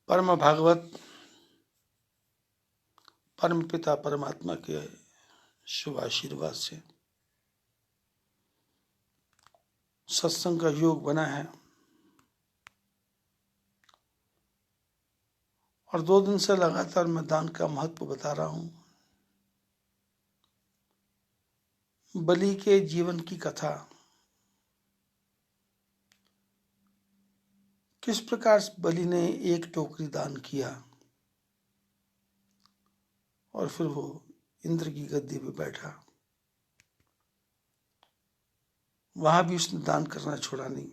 परम भागवत परम पिता परमात्मा के शुभ आशीर्वाद से सत्संग का योग बना है और 2 दिन से लगातार मैं दान का महत्व बता रहा हूं। बलि के जीवन की कथा, किस प्रकार बलि ने एक टोकरी दान किया और फिर वो इंद्र की गद्दी पे बैठा। वहां भी उसने दान करना छोड़ा नहीं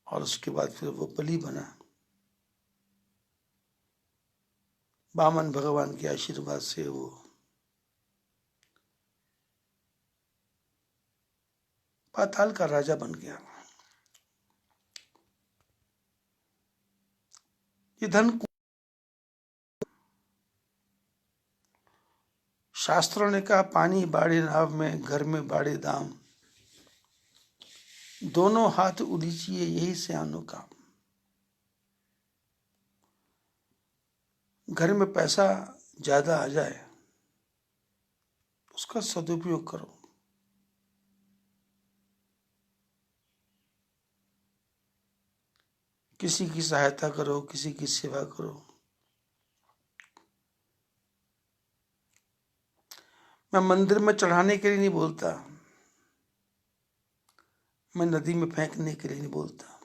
और उसके बाद फिर वो बलि बना। वामन भगवान के आशीर्वाद से वो पाताल का राजा बन गया। ये धन शास्त्रों ने कहा, पानी बाढ़े नाव में, घर में बाढ़े दाम, दोनों हाथ उलीचिए यही सियानों का। घर में पैसा ज्यादा आ जाए उसका सदुपयोग करो। किसी की सहायता करो, किसी की सेवा करो। मैं मंदिर में चढ़ाने के लिए नहीं बोलता, मैं नदी में फेंकने के लिए नहीं बोलता।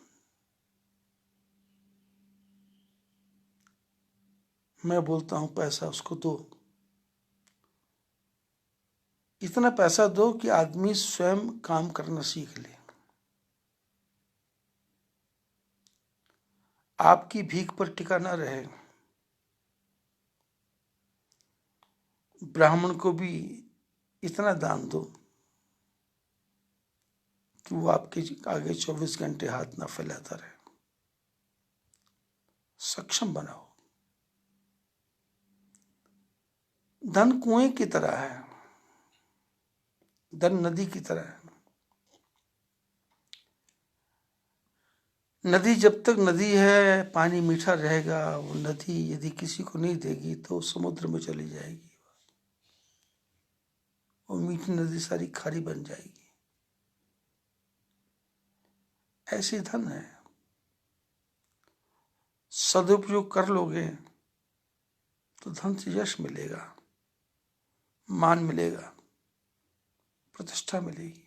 मैं बोलता हूं पैसा उसको दो, इतना पैसा दो कि आदमी स्वयं काम करना सीख ले। आपकी भीख पर टिका ना रहे। ब्राह्मण को भी इतना दान दो कि वो आपके आगे 24 घंटे हाथ ना फैलाता रहे। सक्षम बनाओ। धन कुएं की तरह है, धन नदी की तरह है। नदी जब तक नदी है, पानी मीठा रहेगा। वो नदी यदि किसी को नहीं देगी तो समुद्र में चली जाएगी। वो मीठी नदी सारी खारी बन जाएगी। ऐसे धन है, सदुपयोग कर लोगे तो धन से यश मिलेगा, मान मिलेगा, प्रतिष्ठा मिलेगी।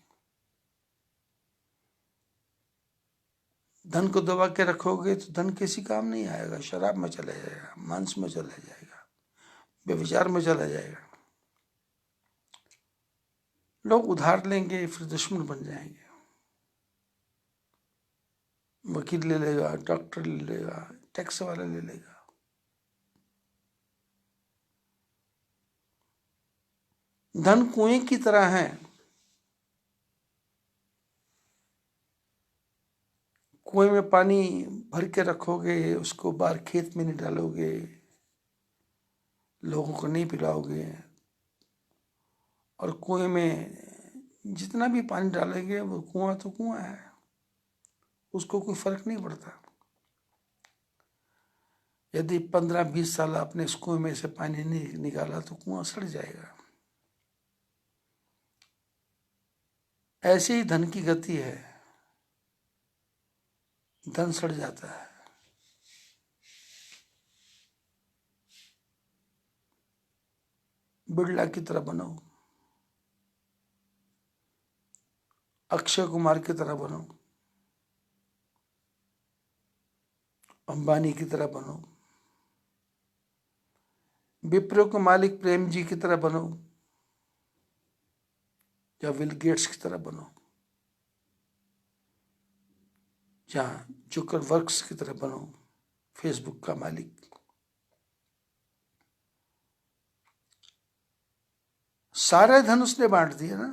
धन को दबा के रखोगे तो धन किसी काम नहीं आएगा। शराब में चला जाएगा, मांस में चला जाएगा, व्यभिचार में चला जाएगा। लोग उधार लेंगे फिर दुश्मन बन जाएंगे। वकील ले लेगा, डॉक्टर ले लेगा, टैक्स वाला ले लेगा। धन कुएं की तरह है। कुएं में पानी भर के रखोगे, उसको बाहर खेत में नहीं डालोगे, लोगों को नहीं पिलाओगे, और कुएं में जितना भी पानी डालेंगे वो कुआं तो कुआं है, उसको कोई फर्क नहीं पड़ता। यदि 15-20 साल आपने इस कुएं में से पानी नहीं निकाला तो कुआं सड़ जाएगा। ऐसे ही धन की गति है, धन सड़ जाता है। बिड़ला की तरह बनो, अक्षय कुमार की तरह बनो, अंबानी की तरह बनो, विप्रो के मालिक प्रेम जी की तरह बनो, या बिल गेट्स की तरह बनो, या जुकरबर्ग की तरह बनो, फेसबुक का मालिक। सारे धन उसने बांट दिया ना,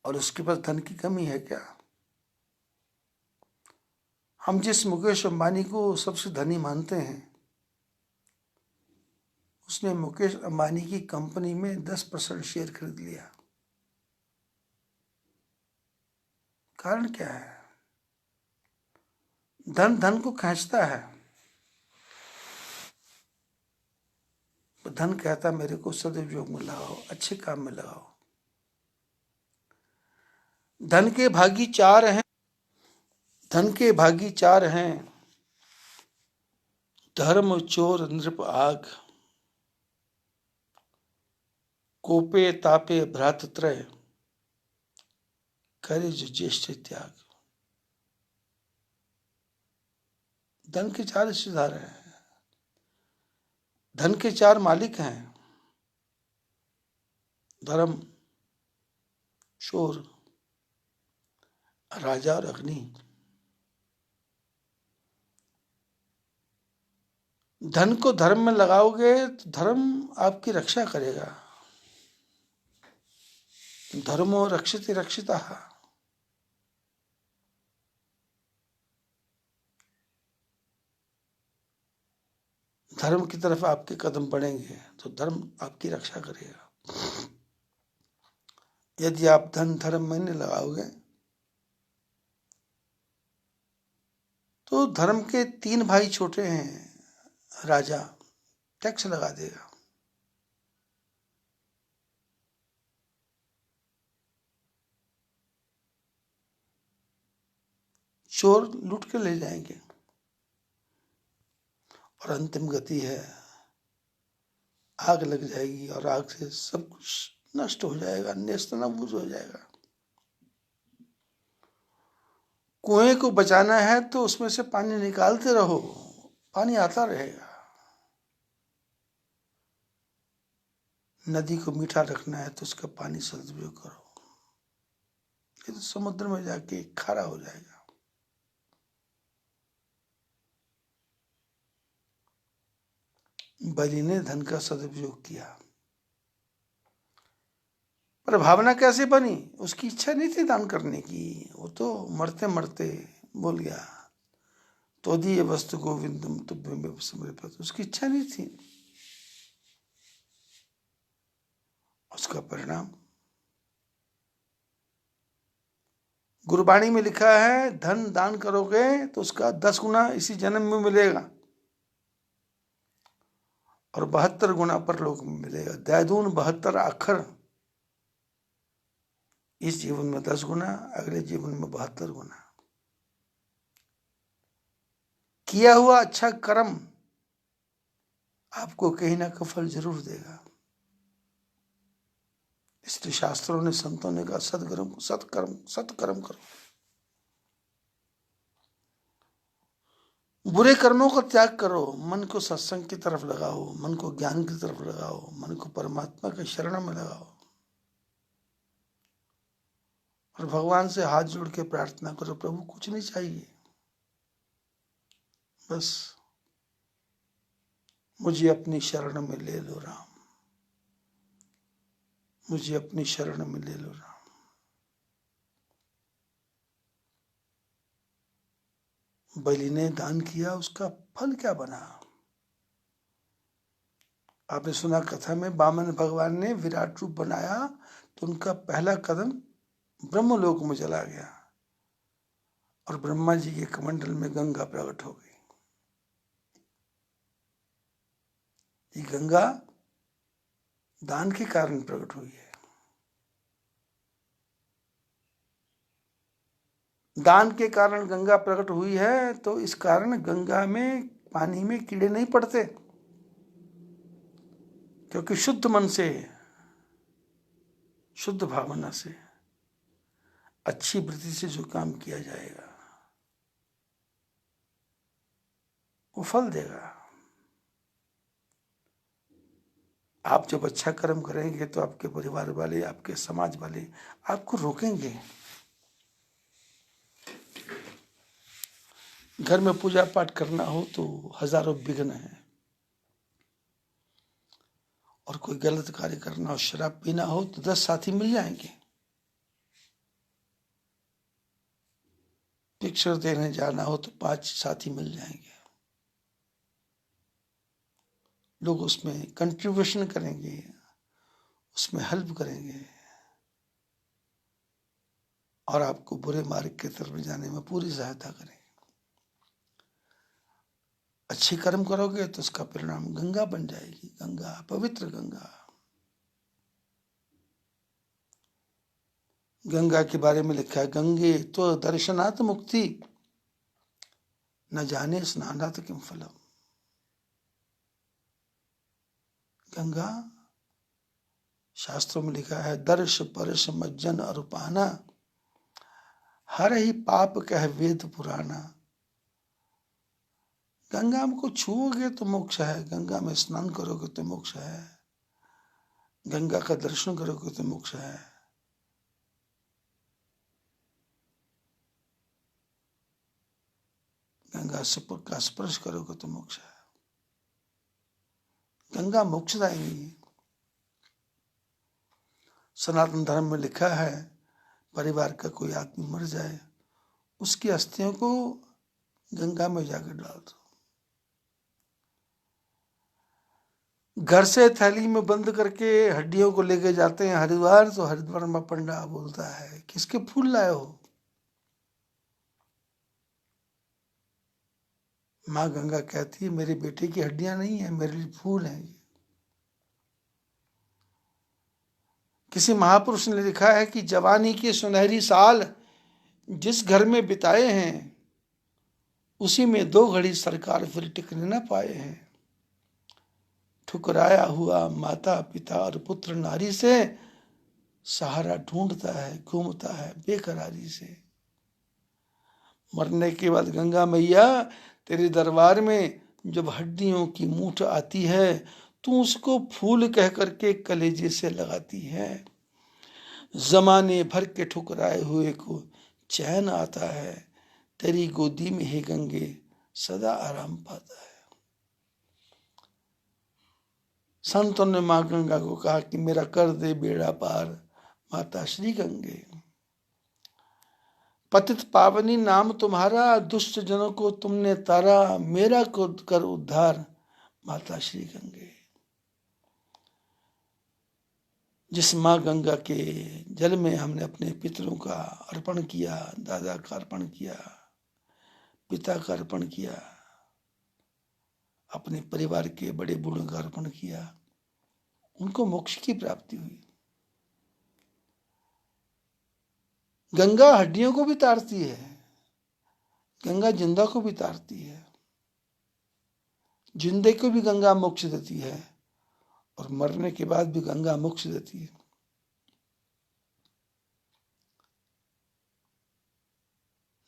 और उसके पास धन की कमी है क्या? हम जिस मुकेश अंबानी को सबसे धनी मानते हैं, उसने मुकेश अंबानी की कंपनी में 10% शेयर खरीद लिया। कारण क्या है? धन धन को खींचता है, धन कहता मेरे को सदुपयोग में लगाओ, अच्छे काम में लगाओ। धन के भागी चार हैं, धन के भागी चार हैं, धर्म चोर नृप आग, कोपे तापे भ्रातत्रय, करे जो ज्येष्ठ त्याग। धन के चार रिश्तेदार हैं, धन के चार मालिक हैं, धर्म, चोर, राजा और अग्नि। धन को धर्म में लगाओगे तो धर्म आपकी रक्षा करेगा। धर्मो रक्षति रक्षितः। धर्म की तरफ आपके कदम बढ़ेंगे तो धर्म आपकी रक्षा करेगा। यदि आप धन धर्म में नहीं लगाओगे तो धर्म के तीन भाई छोटे हैं, राजा टैक्स लगा देगा। चोर लूट के ले जाएंगे और अंतिम गति है आग लग जाएगी और आग से सब कुछ नष्ट हो जाएगा, नेस्तनाबूद हो जाएगा। कुएं को बचाना है तो उसमें से पानी निकालते रहो, पानी आता रहेगा। नदी को मीठा रखना है तो उसका पानी सदुपयोग करो, ये तो समुद्र में जाके खारा हो जाएगा। बलि ने धन का सदुपयोग किया, पर भावना कैसे बनी? उसकी इच्छा नहीं थी दान करने की, वो तो मरते मरते बोल गया तो दी वस्तु गोविंदम तुभ्यं समर्पित। उसकी इच्छा नहीं थी। उसका परिणाम गुरबाणी में लिखा है, धन दान करोगे तो उसका 10 गुना इसी जन्म में मिलेगा और 72 गुना परलोक में मिलेगा। दैदून 72 अखर, इस जीवन में 10 गुना, अगले जीवन में 72 गुना। किया हुआ अच्छा कर्म आपको कहीं ना कहीं फल जरूर देगा। इसलिए शास्त्रों ने, संतों ने कहा सत्कर्म करो। बुरे कर्मों का त्याग करो, मन को सत्संग की तरफ लगाओ, मन को ज्ञान की तरफ लगाओ, मन को परमात्मा के शरण में लगाओ और भगवान से हाथ जोड़ के प्रार्थना करो, प्रभु कुछ नहीं चाहिए, बस मुझे अपनी शरण में ले लो राम, मुझे अपनी शरण में ले लो राम। बलि ने दान किया, उसका फल क्या बना? आपने सुना कथा में, वामन भगवान ने विराट रूप बनाया तो उनका पहला कदम ब्रह्मलोक में चला गया और ब्रह्मा जी के कमंडल में गंगा प्रकट हो गई। ये गंगा दान के कारण प्रकट हुई है। दान के कारण गंगा प्रकट हुई है तो इस कारण गंगा में, पानी में कीड़े नहीं पड़ते, क्योंकि शुद्ध मन से, शुद्ध भावना से, अच्छी वृत्ति से जो काम किया जाएगा वो फल देगा। आप जब अच्छा कर्म करेंगे तो आपके परिवार वाले, आपके समाज वाले आपको रोकेंगे। घर में पूजा पाठ करना हो तो हजारों विघ्न है, और कोई गलत कार्य करना हो, शराब पीना हो तो 10 साथी मिल जाएंगे। पिक्चर देने जाना हो तो 5 साथी मिल जाएंगे। लोग उसमें कंट्रीब्यूशन करेंगे, उसमें हेल्प करेंगे और आपको बुरे मार्ग की तरफ जाने में पूरी सहायता करेंगे। अच्छी कर्म करोगे तो उसका परिणाम गंगा बन जाएगी, गंगा, पवित्र गंगा। गंगा के बारे में लिखा है, गंगे तो दर्शनात् मुक्ति, न जाने स्नानात् किम फलम। गंगा, शास्त्रों में लिखा है, दर्श परश मज्जन अरूपाना, हर ही पाप कह वेद पुराना। गंगा को छुओगे तो मोक्ष है, गंगा में स्नान करोगे तो मोक्ष है, गंगा का दर्शन करोगे तो मोक्ष है। गंगा का स्पर्श करोगे तो मोक्ष है। गंगा मोक्षदायिनी है। सनातन धर्म में लिखा है, परिवार का कोई आदमी मर जाए, उसकी अस्थियों को गंगा में जाकर डाल दो। घर से थैली में बंद करके हड्डियों को लेके जाते हैं हरिद्वार, तो हरिद्वार में पंडा बोलता है, किसके फूल लाए हो? माँ गंगा कहती है, मेरे बेटे की हड्डियां नहीं है, मेरे लिए फूल हैं। किसी महापुरुष ने लिखा है कि जवानी के सुनहरी साल जिस घर में बिताए हैं, उसी में 2 घड़ी सरकार फिर टिकने न पाए हैं। ठुकराया हुआ माता पिता और पुत्र नारी से सहारा ढूंढता है, घूमता है बेकरारी से। मरने के बाद गंगा मैया तेरे दरबार में जब हड्डियों की मूठ आती है, तू उसको फूल कह करके कलेजे से लगाती है। जमाने भर के ठुकराए हुए को चैन आता है, तेरी गोदी में ही गंगे सदा आराम पाता है। संतों ने माँ गंगा को कहा कि मेरा कर दे बेड़ा पार, माता श्री गंगे। पतित पावनी नाम तुम्हारा, दुष्ट जनों को तुमने तारा, मेरा को कर उद्धार, माता श्री गंगे। जिस माँ गंगा के जल में हमने अपने पितरों का अर्पण किया, दादा का अर्पण किया, पिता का अर्पण किया, अपने परिवार के बड़े बूढ़ों का अर्पण किया, उनको मोक्ष की प्राप्ति हुई। गंगा हड्डियों को भी तारती है, गंगा जिंदा को भी तारती है, जिंदे को भी गंगा मोक्ष देती है, और मरने के बाद भी गंगा मोक्ष देती है।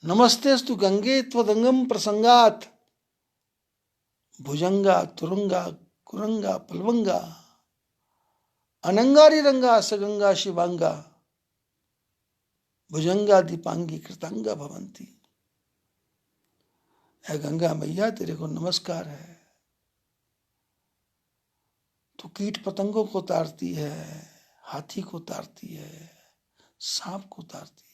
नमस्तेस्तु गंगे त्वदंगम प्रसंगात, भुजंगा तुरंगा कुरंगा पलवंगा, अनंगारी रंगा सगंगा शिवांगा, भुजंगा दीपांगी कृतांगा भवंती। है गंगा मैया, तेरे को नमस्कार है। तो कीट पतंगों को तारती है, हाथी को तारती है, सांप को तारती है।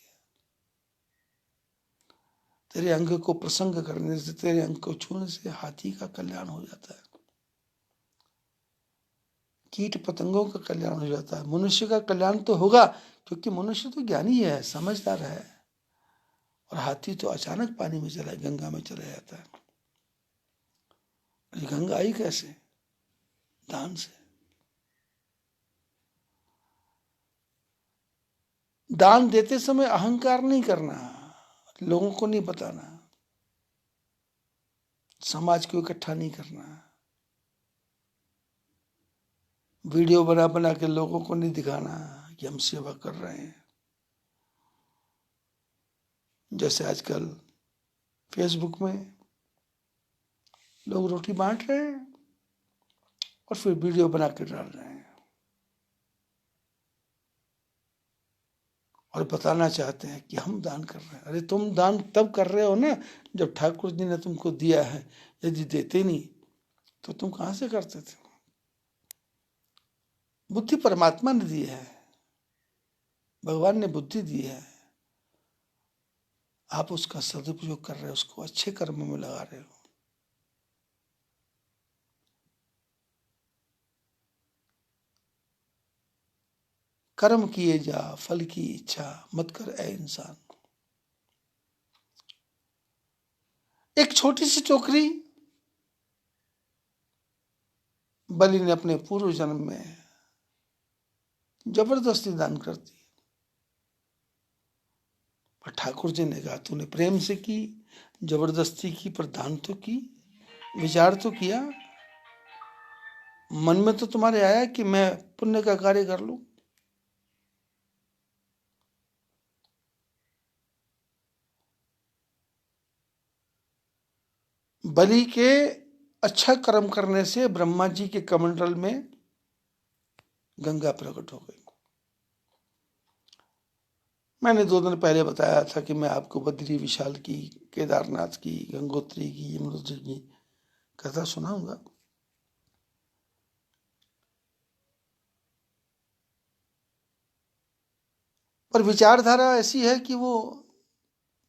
तेरे अंग को प्रसंग करने से, तेरे अंग को छूने से हाथी का कल्याण हो जाता है, कीट पतंगों का कल्याण हो जाता है। मनुष्य का कल्याण तो होगा, क्योंकि मनुष्य तो ज्ञानी है, समझदार है, और हाथी तो अचानक पानी में चला, गंगा में चला जाता है। गंगा आई कैसे? दान से। दान देते समय अहंकार नहीं करना, लोगों को नहीं बताना, समाज को इकट्ठा नहीं करना, वीडियो बना बना के लोगों को नहीं दिखाना कि हम सेवा कर रहे हैं। जैसे आजकल फेसबुक में लोग रोटी बांट रहे हैं और फिर वीडियो बना के डाल रहे हैं और बताना चाहते हैं कि हम दान कर रहे हैं। अरे तुम दान तब कर रहे हो ना जब ठाकुर जी ने तुमको दिया है, यदि देते नहीं तो तुम कहां से करते थे? बुद्धि परमात्मा ने दी है, भगवान ने बुद्धि दी है, आप उसका सदुपयोग कर रहे हो, उसको अच्छे कर्मों में लगा रहे हो। कर्म किए जा, फल की इच्छा मत कर ऐ इंसान। एक छोटी सी टोकरी बलि ने अपने पूर्व जन्म में जबरदस्ती दान कर दी। पर ठाकुर जी ने कहा तूने प्रेम से की, जबरदस्ती की, पर दान तो की, विचार तो किया। मन में तो तुम्हारे आया कि मैं पुण्य का कार्य कर लूं। बलि के अच्छा कर्म करने से ब्रह्मा जी के कमंडल में गंगा प्रकट हो गई। मैंने 2 दिन पहले बताया था कि मैं आपको बद्री विशाल की, केदारनाथ की, गंगोत्री की, यमुनोत्री की कथा सुनाऊंगा। पर विचारधारा ऐसी है कि वो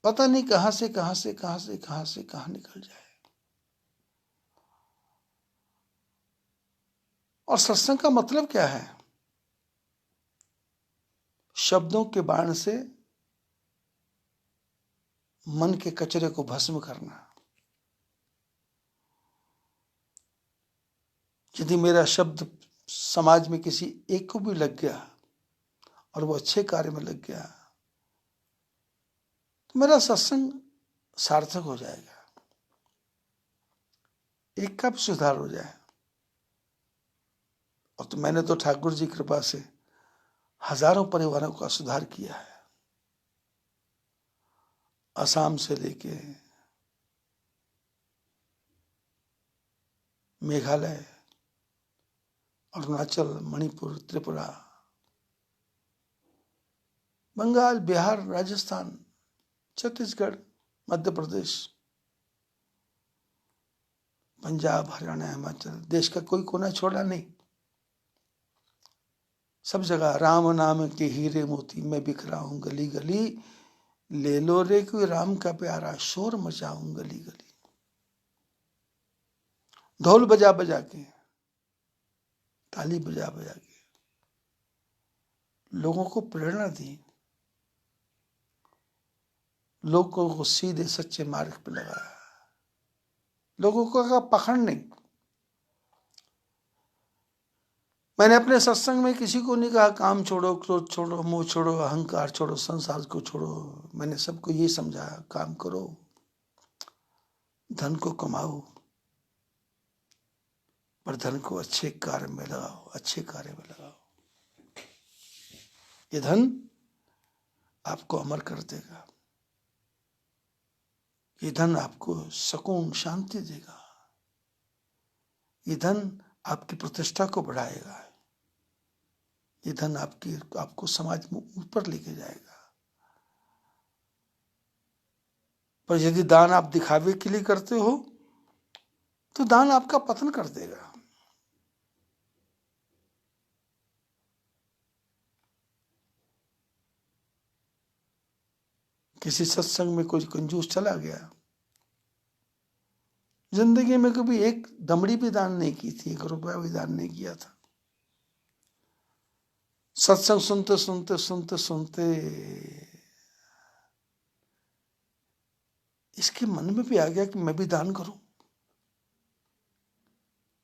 पता नहीं कहां से कहां से कहां से कहां से कहां निकल जाए। और सत्संग का मतलब क्या है? शब्दों के बाण से मन के कचरे को भस्म करना। यदि मेरा शब्द समाज में किसी एक को भी लग गया और वो अच्छे कार्य में लग गया तो मेरा सत्संग सार्थक हो जाएगा, एक का भी सुधार हो जाए। और तो मैंने तो ठाकुर जी कृपा से हजारों परिवारों का सुधार किया है, असम से लेके मेघालय, अरुणाचल, मणिपुर, त्रिपुरा, बंगाल, बिहार, राजस्थान, छत्तीसगढ़, मध्य प्रदेश, पंजाब, हरियाणा, हिमाचल, देश का कोई कोना छोड़ा नहीं। सब जगह राम नाम के हीरे मोती मैं बिखरा हूं गली गली, ले लो रे कोई राम का प्यारा, शोर मचाऊं गली गली। ढोल बजा बजा के, ताली बजा बजा के लोगों को प्रेरणा दी, लोगों को सीधे सच्चे मार्ग पे लगाया। लोगों को का पखंड नहीं। मैंने अपने सत्संग में किसी को नहीं कहा काम छोड़ो, क्रोध छोड़ो, मोह छोड़ो, अहंकार छोड़ो, संसार को छोड़ो। मैंने सबको ये समझाया काम करो, धन को कमाओ, पर धन को अच्छे कार्य में लगाओ, अच्छे कार्य में लगाओ। ये धन आपको अमर कर देगा, ये धन आपको सुकून शांति देगा, ये धन आपकी प्रतिष्ठा को बढ़ाएगा, ये धन आपको समाज में ऊपर लेके जाएगा। पर यदि दान आप दिखावे के लिए करते हो तो दान आपका पतन कर देगा। किसी सत्संग में कोई कंजूस चला गया, जिंदगी में कभी एक दमड़ी भी दान नहीं की थी, 1 रुपया भी दान नहीं किया था। सत्संग सुनते सुनते सुनते सुनते इसके मन में भी आ गया कि मैं भी दान करूं।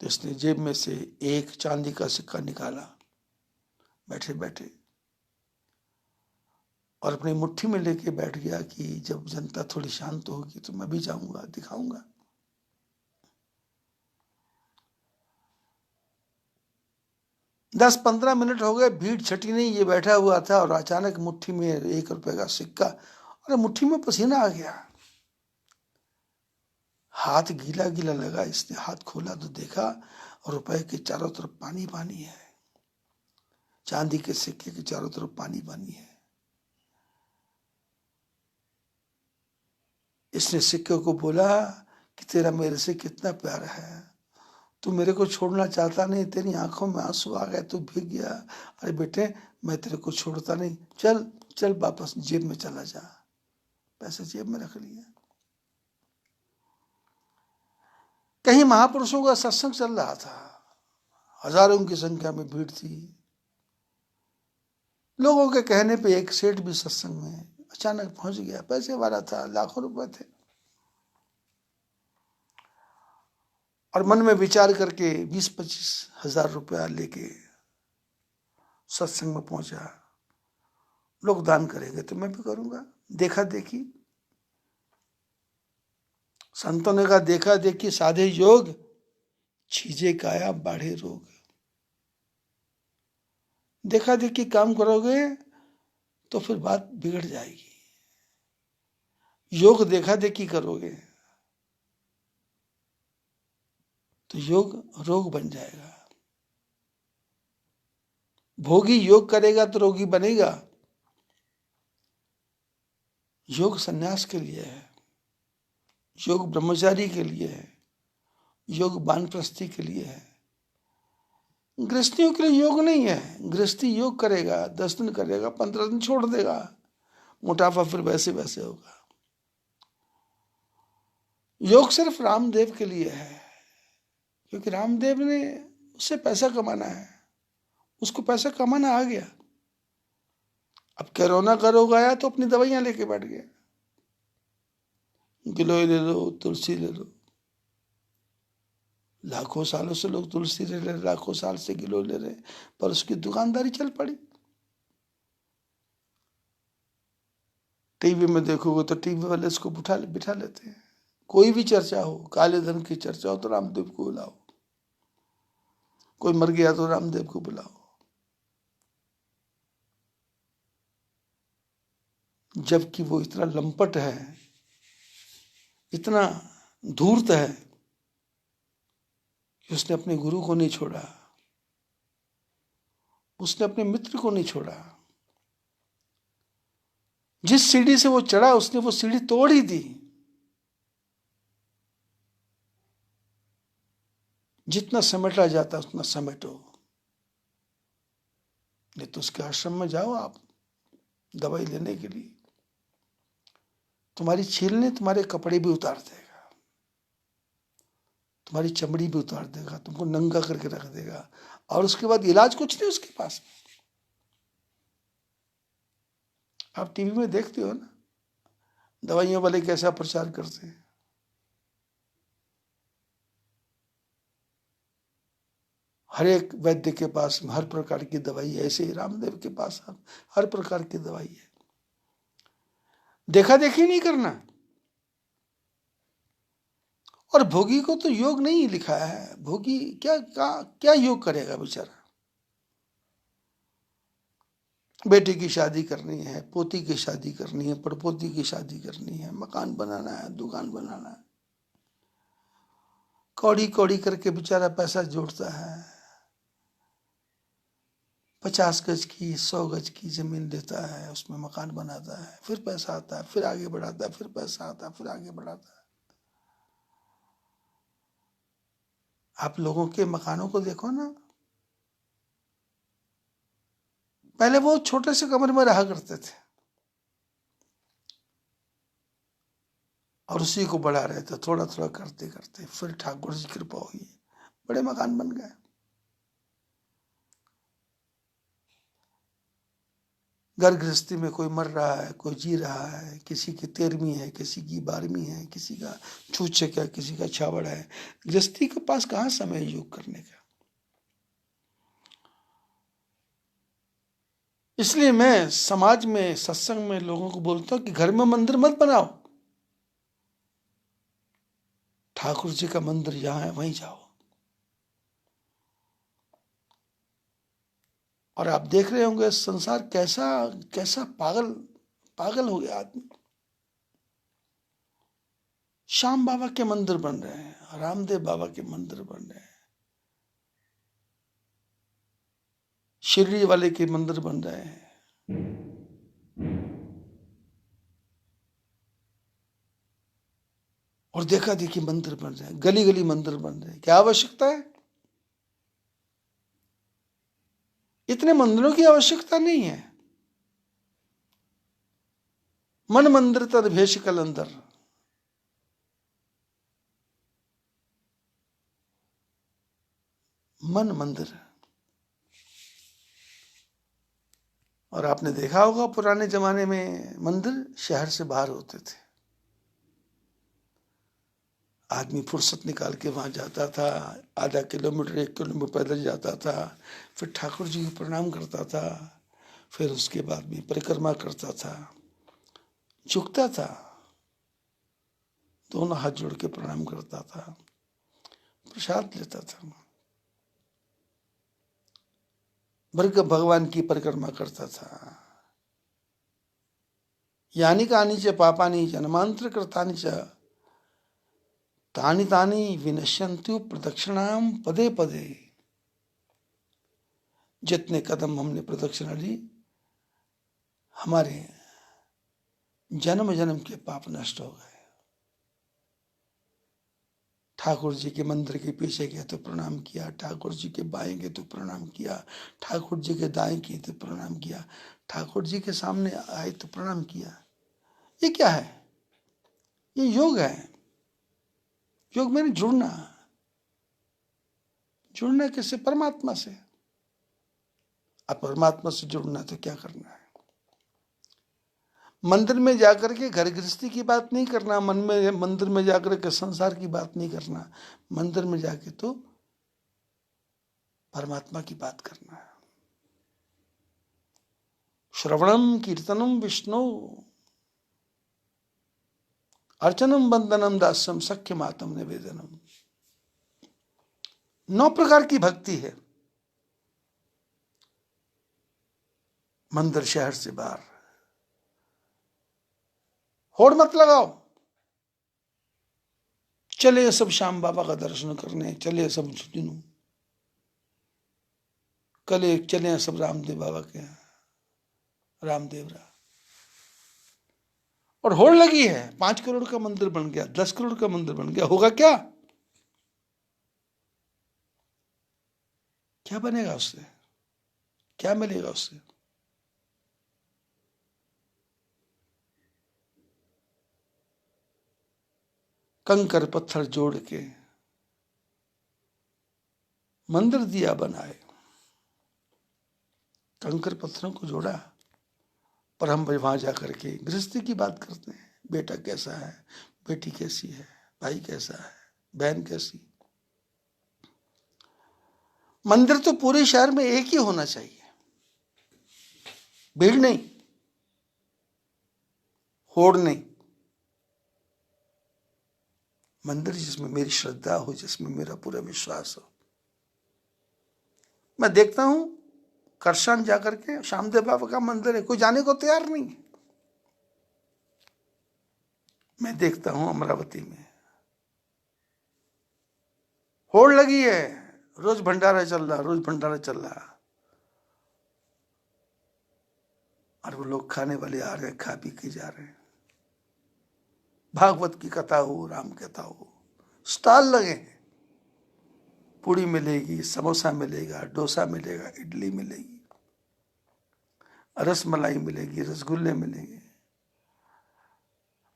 तो इसने जेब में से एक चांदी का सिक्का निकाला बैठे बैठे और अपनी मुट्ठी में लेके बैठ गया कि जब जनता थोड़ी शांत होगी तो मैं भी जाऊंगा, दिखाऊंगा। दस 15 मिनट हो गए, भीड़ छटी नहीं, ये बैठा हुआ था और अचानक मुट्ठी में 1 रुपए का सिक्का, और मुट्ठी में पसीना आ गया, हाथ गीला गीला लगा। इसने हाथ खोला तो देखा रुपए के चारों तरफ पानी पानी है, चांदी के सिक्के के चारों तरफ पानी पानी है। इसने सिक्के को बोला कि तेरा मेरे से कितना प्यार है, तू मेरे को छोड़ना चाहता नहीं, तेरी आंखों में आंसू आ गए, तू भीग गया। अरे बेटे मैं तेरे को छोड़ता नहीं, चल चल वापस जेब में चला जा। पैसे जेब में रख लिए। कहीं महापुरुषों का सत्संग चल रहा था, हजारों की संख्या में भीड़ थी। लोगों के कहने पे एक सेठ भी सत्संग में अचानक पहुंच गया, पैसे वाला था, लाखों रुपए थे। और मन में विचार करके 20-25 हजार रुपया लेके सत्संग में पहुंचा, लोग दान करेंगे तो मैं भी करूंगा। देखा देखी, संतों ने कहा देखा देखी साधे योग, छीजे काया बाढ़े रोग। देखा देखी काम करोगे तो फिर बात बिगड़ जाएगी, योग देखा देखी करोगे तो योग रोग बन जाएगा। भोगी योग करेगा तो रोगी बनेगा। योग सन्यास के लिए है, योग ब्रह्मचारी के लिए है, योग वानप्रस्थी के लिए है। गृहस्थियों के लिए योग नहीं है। गृहस्थी योग करेगा, 10 दिन करेगा, 15 दिन छोड़ देगा, मोटापा फिर वैसे वैसे होगा। योग सिर्फ रामदेव के लिए है, क्योंकि रामदेव ने, उससे पैसा कमाना है, उसको पैसा कमाना आ गया। अब कोरोना का रोग आया तो अपनी दवाइयां लेके बैठ गया, गिलोय ले लो, तुलसी ले लो। लाखों सालों से लोग तुलसी ले रहे, लाखों साल से गिलोय ले रहे, पर उसकी दुकानदारी चल पड़ी। टीवी में देखोगे तो टीवी वाले इसको बिठा लेते हैं। कोई भी चर्चा हो, काले धन की चर्चा हो तो रामदेव को बुलाओ, कोई मर गया तो रामदेव को बुलाओ। जबकि वो इतना लंपट है, इतना धूर्त है कि उसने अपने गुरु को नहीं छोड़ा, उसने अपने मित्र को नहीं छोड़ा। जिस सीढ़ी से वो चढ़ा उसने वो सीढ़ी तोड़ ही दी। जितना समेटा जाता उतना समेटो, नहीं तो उसके आश्रम में जाओ आप दवाई लेने के लिए, तुम्हारी छीलने तुम्हारे कपड़े भी उतार देगा, तुम्हारी चमड़ी भी उतार देगा, तुमको नंगा करके रख देगा, और उसके बाद इलाज कुछ नहीं उसके पास। आप टीवी में देखते हो ना, दवाइयों वाले कैसा प्रचार करते हैं। हर एक वैद्य के पास हर प्रकार की दवाई है, ऐसे ही रामदेव के पास हर प्रकार की दवाई है। देखा देखी नहीं करना। और भोगी को तो योग नहीं लिखा है। भोगी क्या योग करेगा बेचारा। बेटी की शादी करनी है, पोती की शादी करनी है, पड़पोती की शादी करनी है, मकान बनाना है, दुकान बनाना है, कौड़ी कौड़ी करके बेचारा पैसा जोड़ता है। 50 गज की 100 गज की जमीन लेता है, उसमें मकान बनाता है, फिर पैसा आता है, फिर आगे बढ़ाता है, फिर पैसा आता है, फिर आगे बढ़ाता है। आप लोगों के मकानों को देखो ना, पहले वो छोटे से कमरे में रहा करते थे और उसी को बढ़ा रहे थे, थोड़ा थोड़ा करते करते फिर ठाकुर जी कृपा हुई, बड़े मकान बन गए। घर गृहस्थी में कोई मर रहा है, कोई जी रहा है, किसी की 13वीं है, किसी की 12वीं है, किसी का छूछक है, किसी का छावड़ है। गृहस्थी के पास कहाँ समय योग करने का। इसलिए मैं समाज में सत्संग में लोगों को बोलता हूं कि घर में मंदिर मत बनाओ, ठाकुर जी का मंदिर जहां है वहीं जाओ। और आप देख रहे होंगे संसार कैसा कैसा पागल हो गया आदमी। श्याम बाबा के मंदिर बन रहे हैं, रामदेव बाबा के मंदिर बन रहे हैं, शिरडी वाले के मंदिर बन रहे हैं, और देखा देखी मंदिर बन रहे हैं, गली गली मंदिर बन रहे हैं। क्या आवश्यकता है? इतने मंदिरों की आवश्यकता नहीं है। मन मंदिर तद भेष कलंदर। मन मंदिर। और आपने देखा होगा पुराने जमाने में मंदिर शहर से बाहर होते थे। आदमी फुर्सत निकाल के वहाँ जाता था, आधा किलोमीटर 1 किलोमीटर पैदल जाता था, फिर ठाकुर जी को प्रणाम करता था, फिर उसके बाद भी परिक्रमा करता था, झुकता था, दोनों हाथ जोड़ के प्रणाम करता था, प्रसाद लेता था, भगवान की परिक्रमा करता था। यानी कानी च पापानि जन्मांतर कृतानि च तानि तानि विनश्यन्तु प्रदक्षिणाम पदे पदे। जितने कदम हमने प्रदक्षिणा ली, हमारे जन्म जन्म के पाप नष्ट हो गए। ठाकुर जी के मंदिर के पीछे गए तो प्रणाम किया, ठाकुर जी के बाएं गए तो प्रणाम किया, ठाकुर जी के दाएं किए तो प्रणाम किया, ठाकुर जी के सामने आए तो प्रणाम किया। ये क्या है? ये योग है। योग में जुड़ना। जुड़ना किससे? परमात्मा से। अब परमात्मा से जुड़ना तो क्या करना है? मंदिर में जाकर के घर गृहस्थी की बात नहीं करना, मंदिर में जाकर के संसार की बात नहीं करना, मंदिर में जाके तो परमात्मा की बात करना है। श्रवणम कीर्तनम विष्णु अर्चनम वंदनम दास्यम सख्यम आत्म निवेदनम। 9 प्रकार की भक्ति है मंदिर शहर से बाहर। होड़ मत लगाओ, चले सब श्याम बाबा का दर्शन करने, चले सब दिनों, कल चले सब रामदेव बाबा के यहाँ, रामदेवरा। और होड़ लगी है, 5 करोड़ का मंदिर बन गया, 10 करोड़ का मंदिर बन गया, होगा क्या? क्या बनेगा उससे? क्या मिलेगा उससे? कंकर पत्थर जोड़ के मंदिर दिया बनाए, कंकर पत्थरों को जोड़ा, पर हम वहां जाकर के गृहस्थी की बात करते हैं। बेटा कैसा है, बेटी कैसी है, भाई कैसा है, बहन कैसी। मंदिर तो पूरे शहर में एक ही होना चाहिए, भीड़ नहीं, होड़ नहीं। मंदिर जिसमें मेरी श्रद्धा हो, जिसमें मेरा पूरा विश्वास हो। मैं देखता हूं करसान जाकर के श्यामदेव बाबा का मंदिर है, कोई जाने को तैयार नहीं। मैं देखता हूं अमरावती में होड़ लगी है, रोज भंडारा चल रहा, रोज भंडारा चल रहा, और वो लोग खाने वाले आ रहे हैं, खा पी के जा रहे हैं। भागवत की कथा हो, राम कथा हो, स्टॉल लगे हैं, पूड़ी मिलेगी, समोसा मिलेगा, डोसा मिलेगा, इडली मिलेगी, रसमलाई मिलेगी, रसगुल्ले मिलेंगे।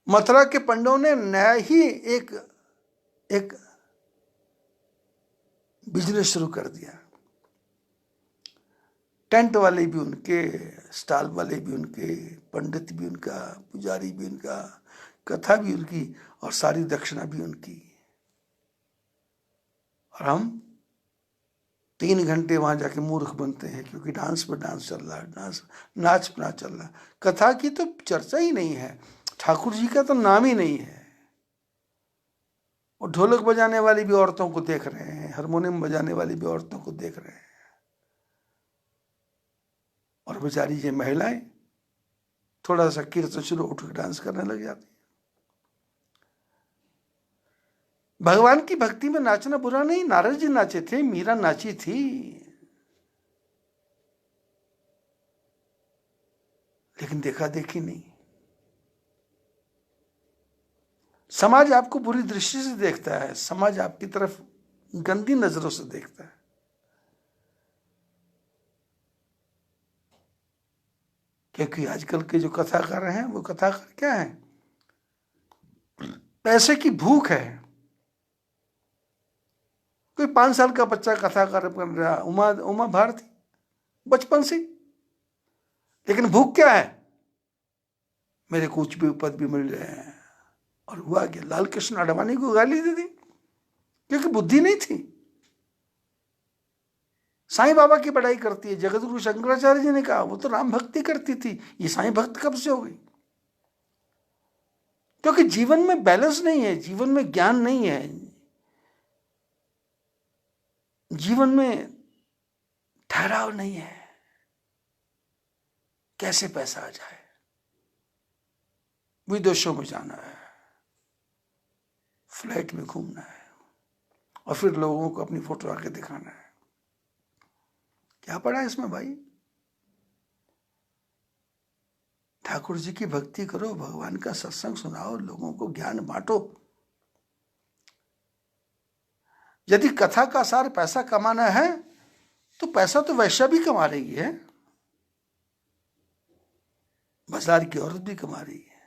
मथुरा के पंडों ने नया ही एक बिजनेस शुरू कर दिया। टेंट वाले भी उनके, स्टॉल वाले भी उनके, पंडित भी उनका, पुजारी भी उनका, कथा भी उनकी, और सारी दक्षिणा भी उनकी। और हम 3 घंटे वहां जाके मूर्ख बनते हैं, क्योंकि डांस पर डांस चल रहा है, नाच पर नाच चल रहा है। कथा की तो चर्चा ही नहीं है, ठाकुर जी का तो नाम ही नहीं है। और ढोलक बजाने वाली भी औरतों को देख रहे हैं, हारमोनियम बजाने वाली भी औरतों को देख रहे हैं, और बेचारी ये महिलाएं थोड़ा सा कीर्तन शुरू उठ के डांस करने लग जाती। भगवान की भक्ति में नाचना बुरा नहीं, नारद जी नाचे थे, मीरा नाची थी, लेकिन देखा देखी नहीं। समाज आपको बुरी दृष्टि से देखता है, समाज आपकी तरफ गंदी नजरों से देखता है। क्योंकि आजकल के जो कथाकार हैं, वो कथाकार क्या है? पैसे की भूख है। कोई 5 साल का बच्चा कथाकार बन रहा, उमा भारती, बचपन से। लेकिन भूख क्या है? मेरे कुछ भी पद भी मिल रहे हैं, और हुआ कि लाल कृष्ण आडवाणी को गाली दे दी, क्योंकि बुद्धि नहीं थी। साईं बाबा की बड़ाई करती है, जगत गुरु शंकराचार्य जी ने कहा वो तो राम भक्ति करती थी, ये साईं भक्त कब से हो गई? क्योंकि जीवन में बैलेंस नहीं है, जीवन में ज्ञान नहीं है, जीवन में ठहराव नहीं है। कैसे पैसा आ जाए? विदेशों में जाना है, फ्लाइट में घूमना है, और फिर लोगों को अपनी फोटो आके दिखाना है। क्या पड़ा है इसमें भाई? ठाकुर जी की भक्ति करो, भगवान का सत्संग सुनाओ, लोगों को ज्ञान बांटो। यदि कथा का सार पैसा कमाना है तो पैसा तो वैश्या भी कमा रही है, बाजार की औरत भी कमा रही है,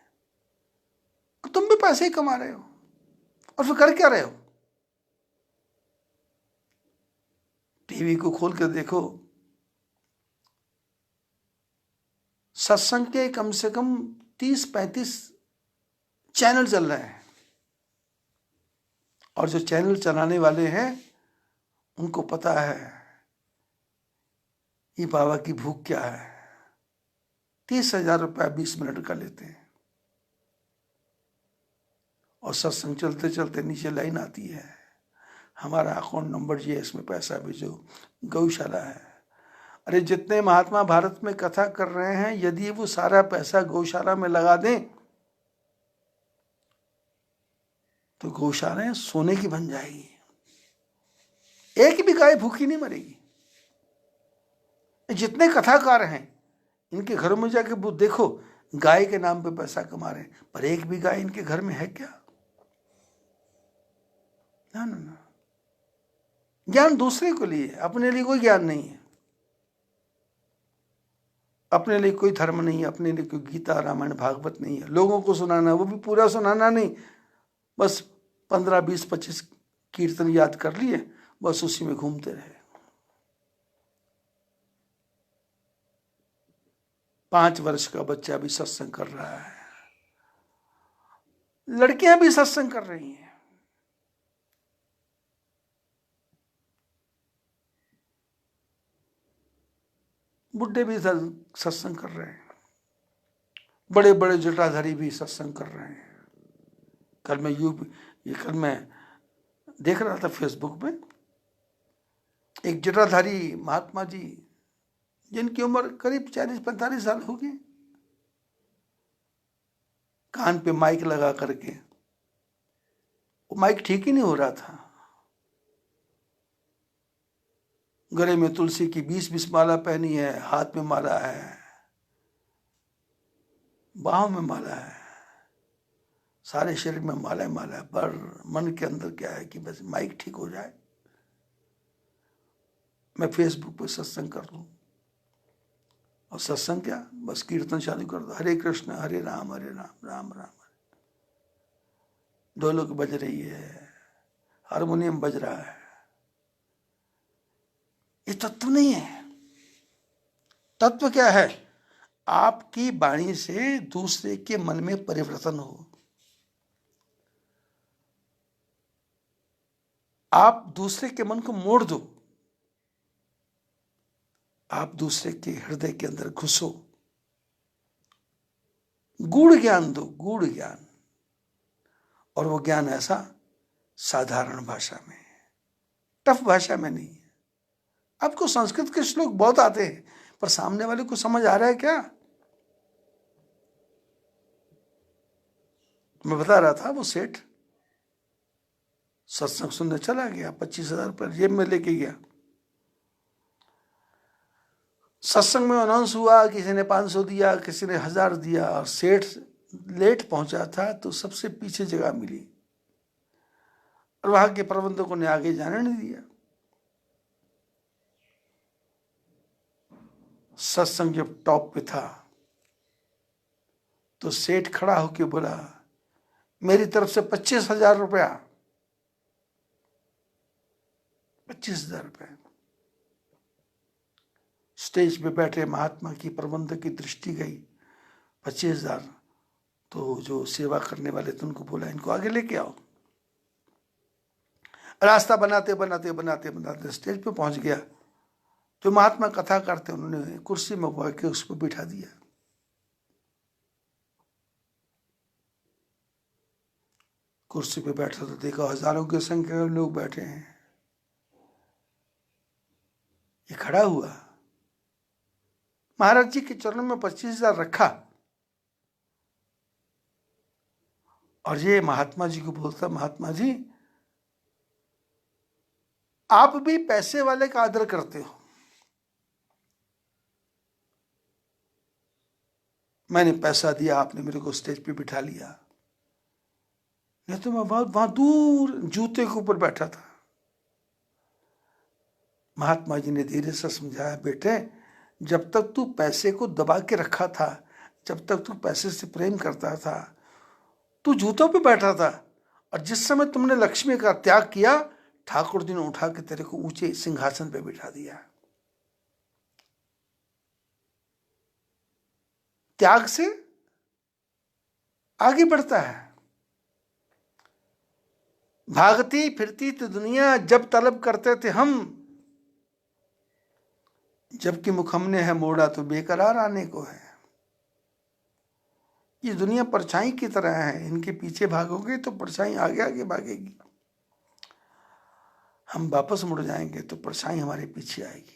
और तुम भी पैसे ही कमा रहे हो, और फिर कर क्या रहे हो? टीवी को खोल कर देखो, सत्संग के कम से कम 30-35 चैनल चल रहे हैं, और जो चैनल चलाने वाले हैं उनको पता है ये बाबा की भूख क्या है। 30,000 रुपया 20 मिनट का लेते हैं, और सत्संग चलते चलते नीचे लाइन आती है, हमारा अकाउंट नंबर जी है, इसमें पैसा भेजो, गौशाला है। अरे जितने महात्मा भारत में कथा कर रहे हैं, यदि वो सारा पैसा गौशाला में लगा दें तो गौशालाएं सोने की बन जाएगी, एक भी गाय भूखी नहीं मरेगी। जितने कथाकार हैं इनके घरों में जाके वो देखो, गाय के नाम पे पैसा कमा रहे हैं, पर एक भी गाय इनके घर में है क्या? ना ना ना। ज्ञान दूसरे को लिए, अपने लिए कोई ज्ञान नहीं है, अपने लिए कोई धर्म नहीं है, अपने लिए कोई गीता रामायण भागवत नहीं है। लोगों को सुनाना, वो भी पूरा सुनाना नहीं, बस 15, 20, 25 कीर्तन याद कर लिए, बस उसी में घूमते रहे। 5 वर्ष का बच्चा भी सत्संग कर रहा है, लड़कियां भी सत्संग कर रही हैं, बुढ़े भी सत्संग कर रहे हैं, बड़े बड़े जटाधारी भी सत्संग कर रहे हैं। कल मैं देख रहा था फेसबुक पे, एक जटाधारी महात्मा जी जिनकी उम्र करीब 40-45 साल होगी, कान पे माइक लगा करके, वो माइक ठीक ही नहीं हो रहा था, गले में तुलसी की 20-20 माला पहनी है, हाथ में माला है, बाहों में माला है, सारे शरीर में माला माला है, पर मन के अंदर क्या है कि बस माइक ठीक हो जाए, मैं फेसबुक पे सत्संग कर लूं। और सत्संग क्या, बस कीर्तन चालू कर दो, हरे कृष्ण हरे राम राम राम हरे। ढोलक बज रही है, हारमोनियम बज रहा है। ये तत्व नहीं है। तत्व क्या है? आपकी वाणी से दूसरे के मन में परिवर्तन हो, आप दूसरे के मन को मोड़ दो, आप दूसरे के हृदय के अंदर घुसो, गूढ़ ज्ञान दो, गूढ़ ज्ञान। और वो ज्ञान ऐसा साधारण भाषा में, टफ भाषा में नहीं है। आपको संस्कृत के श्लोक बहुत आते हैं, पर सामने वाले को समझ आ रहा है क्या? मैं बता रहा था, वो सेठ सत्संग सुनने चला गया, 25,000 रुपये जेब में लेके गया। सत्संग में अनाउंस हुआ, किसी ने 500 दिया, किसी ने 1000 दिया, और सेठ लेट पहुंचा था तो सबसे पीछे जगह मिली, और वहां के प्रबंधकों ने आगे जाने नहीं दिया। सत्संग जब टॉप पे था तो सेठ खड़ा होके बोला, मेरी तरफ से 25,000 रुपया, 25,000 रुपये। स्टेज पे बैठे महात्मा की, प्रबंधक की दृष्टि गई, 25,000 तो जो सेवा करने वाले थे उनको बोला इनको आगे लेके आओ। रास्ता बनाते बनाते बनाते बनाते स्टेज पे पहुंच गया। जो महात्मा कथा करते उन्होंने कुर्सी में बुला के उसको बिठा दिया। कुर्सी पे बैठा तो देखा हजारों की संख्या में लोग बैठे हैं। ये खड़ा हुआ, महाराज जी के चरणों में 25,000 रखा और ये महात्मा जी को बोलता, महात्मा जी आप भी पैसे वाले का आदर करते हो, मैंने पैसा दिया, आपने मेरे को स्टेज पे बिठा लिया, नहीं तो मैं बहुत वहां दूर जूते के ऊपर बैठा था। महात्मा जी ने धीरे से समझाया, बेटे जब तक तू पैसे को दबा के रखा था, जब तक तू पैसे से प्रेम करता था, तू जूतों पे बैठा था, और जिस समय तुमने लक्ष्मी का त्याग किया, ठाकुर जी ने उठा के तेरे को ऊंचे सिंहासन पे बिठा दिया। त्याग से आगे बढ़ता है। भागती फिरती तो दुनिया जब तलब करते थे हम, जबकि मुख हमने है मोड़ा तो बेकरार आने को है। ये दुनिया परछाई की तरह है, इनके पीछे भागोगे तो परछाई आगे आगे भागेगी, हम वापस मुड़ जाएंगे तो परछाई हमारे पीछे आएगी।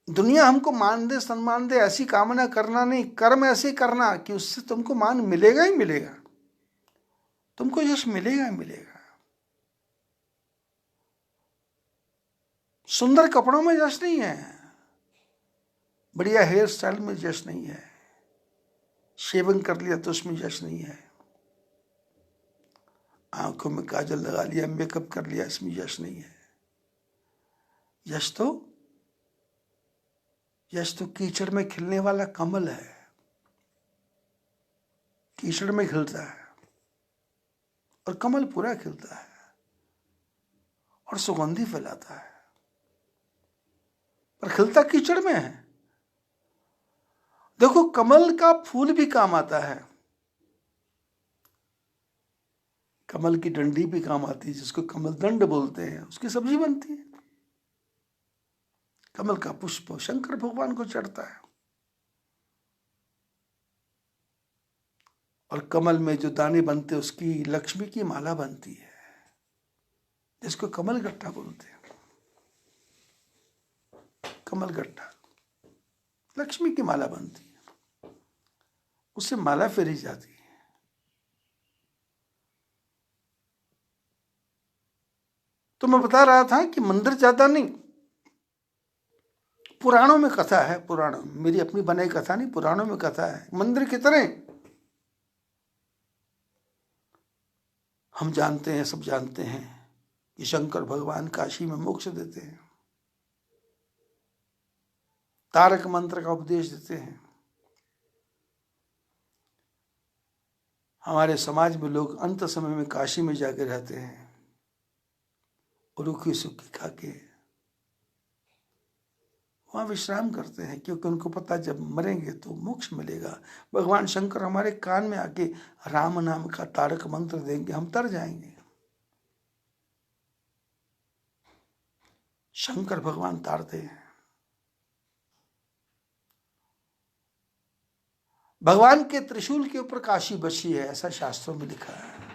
दुनिया हमको मान दे सम्मान दे ऐसी कामना करना नहीं, कर्म ऐसे करना कि उससे तुमको मान मिलेगा ही मिलेगा, तुमको यश मिलेगा ही मिलेगा। सुंदर कपड़ों में यश नहीं है, बढ़िया हेयर स्टाइल में यश नहीं है, शेविंग कर लिया तो उसमें यश नहीं है, आंखों में काजल लगा लिया, मेकअप कर लिया, इसमें यश नहीं है। यश तो कीचड़ में खिलने वाला कमल है, कीचड़ में खिलता है और कमल पूरा खिलता है और सुगंधी फैलाता है, पर खिलता कीचड़ में है। देखो कमल का फूल भी काम आता है, कमल की डंडी भी काम आती है, जिसको कमल दंड बोलते हैं, उसकी सब्जी बनती है। कमल का पुष्प शंकर भगवान को चढ़ता है, और कमल में जो दाने बनते हैं उसकी लक्ष्मी की माला बनती है, जिसको कमल गट्टा बोलते हैं। कमल गट्टा लक्ष्मी की माला बनती है, उससे माला फेरी जाती है। तो मैं बता रहा था कि मंदिर ज्यादा नहीं, पुराणों में कथा है, पुराणों मेरी अपनी बनाई कथा नहीं, पुराणों में कथा है। मंदिर कितने हम जानते हैं, सब जानते हैं कि शंकर भगवान काशी में मोक्ष देते हैं, तारक मंत्र का उपदेश देते हैं। हमारे समाज में लोग अंत समय में काशी में जाके रहते हैं और रूखी सूखी खा के वहां विश्राम करते हैं, क्योंकि उनको पता जब मरेंगे तो मोक्ष मिलेगा। भगवान शंकर हमारे कान में आके राम नाम का तारक मंत्र देंगे, हम तर जाएंगे। शंकर भगवान तारते हैं। भगवान के त्रिशूल के ऊपर काशी बसी है, ऐसा शास्त्रों में लिखा है।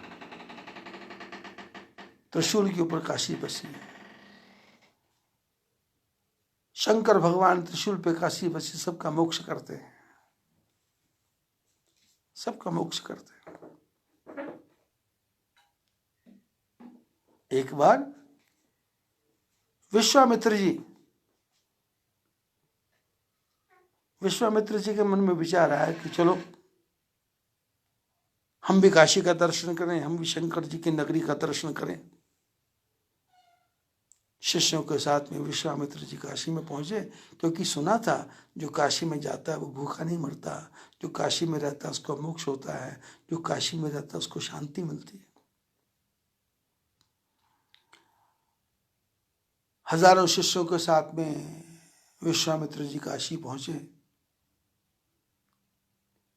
त्रिशूल के ऊपर काशी बसी है। शंकर भगवान त्रिशूल पे काशी बसी, सबका मोक्ष करते हैं, सबका मोक्ष करते हैं। एक बार विश्वामित्र जी के मन में विचार आया कि चलो हम भी काशी का दर्शन करें, हम भी शंकर जी की नगरी का दर्शन करें। शिष्यों के साथ में विश्वामित्र जी काशी में पहुंचे, क्योंकि सुना था जो काशी में जाता है वो भूखा नहीं मरता, जो काशी में रहता है उसको मोक्ष होता है, जो काशी में रहता है उसको शांति मिलती है। हजारों शिष्यों के साथ में विश्वामित्र जी काशी पहुंचे।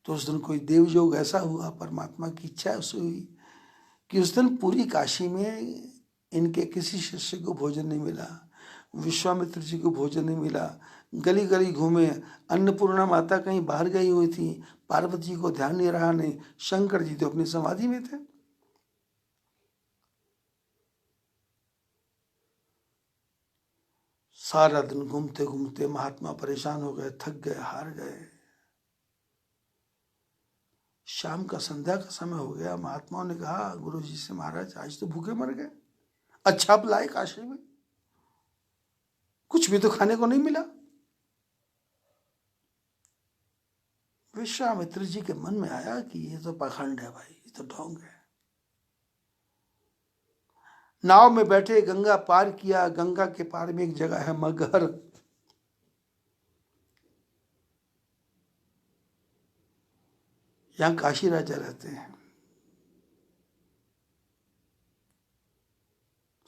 तो उस दिन कोई देवयोग ऐसा हुआ, परमात्मा की इच्छा उससे हुई कि उस दिन पूरी काशी में इनके किसी शिष्य को भोजन नहीं मिला, विश्वामित्र जी को भोजन नहीं मिला। गली गली घूमे, अन्नपूर्णा माता कहीं बाहर गई हुई थी, पार्वती जी को ध्यान नहीं रहा, नहीं शंकर जी तो अपनी समाधि में थे। सारा दिन घूमते घूमते महात्मा परेशान हो गए, थक गए, हार गए। शाम का, संध्या का समय हो गया। महात्माओं ने कहा गुरु जी से, महाराज आज तो भूखे मर गए, अच्छा आप लाए काशी में, कुछ भी तो खाने को नहीं मिला। विश्वामित्र जी के मन में आया कि ये तो पाखंड है भाई, ये तो ढोंग है। नाव में बैठे गंगा पार किया। गंगा के पार में एक जगह है मगहर। यहां काशी राजा रहते हैं।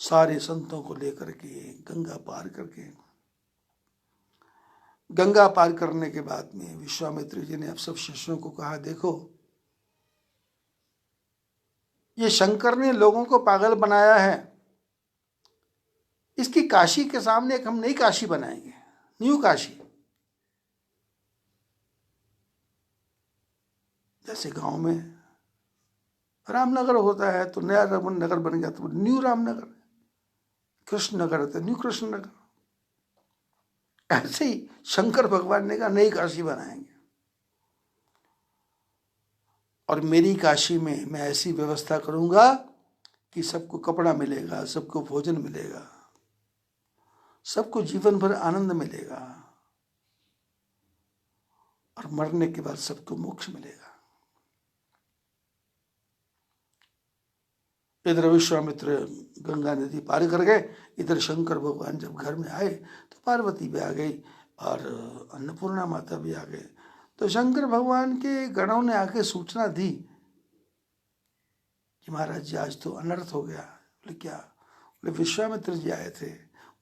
सारे संतों को लेकर के गंगा पार करके, गंगा पार करने के बाद में विश्वामित्र जी ने अब सब शिष्यों को कहा, देखो ये शंकर ने लोगों को पागल बनाया है, इसकी काशी के सामने एक हम नई काशी बनाएंगे, न्यू काशी। जैसे गांव में रामनगर होता है तो नया नगर बन गया तो न्यू रामनगर, कृष्ण नगर होता है न्यू कृष्ण नगर। ऐसे ही शंकर भगवान ने कहा नई काशी बनाएंगे, और मेरी काशी में मैं ऐसी व्यवस्था करूंगा कि सबको कपड़ा मिलेगा, सबको भोजन मिलेगा, सबको जीवन भर आनंद मिलेगा, और मरने के बाद सबको मोक्ष मिलेगा। इधर विश्वामित्र गंगा नदी पार कर गए, इधर शंकर भगवान जब घर में आए तो पार्वती भी आ गई और अन्नपूर्णा माता भी आ गए। तो शंकर भगवान के गणों ने आके सूचना दी कि महाराज जी आज तो अनर्थ हो गया। बोले क्या? बोले विश्वामित्र जी आए थे,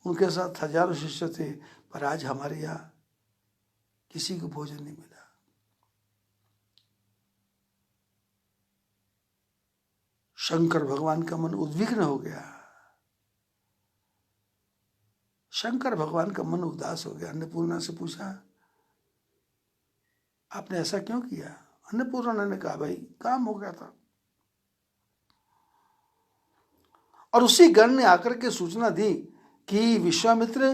उनके साथ हजारों शिष्य थे, पर आज हमारे यहाँ किसी को भोजन नहीं मिला। शंकर भगवान का मन उद्विग्न हो गया, शंकर भगवान का मन उदास हो गया। अन्नपूर्णा से पूछा आपने ऐसा क्यों किया? अन्नपूर्णा ने कहा भाई काम हो गया था। और उसी गण ने आकर के सूचना दी कि विश्वामित्र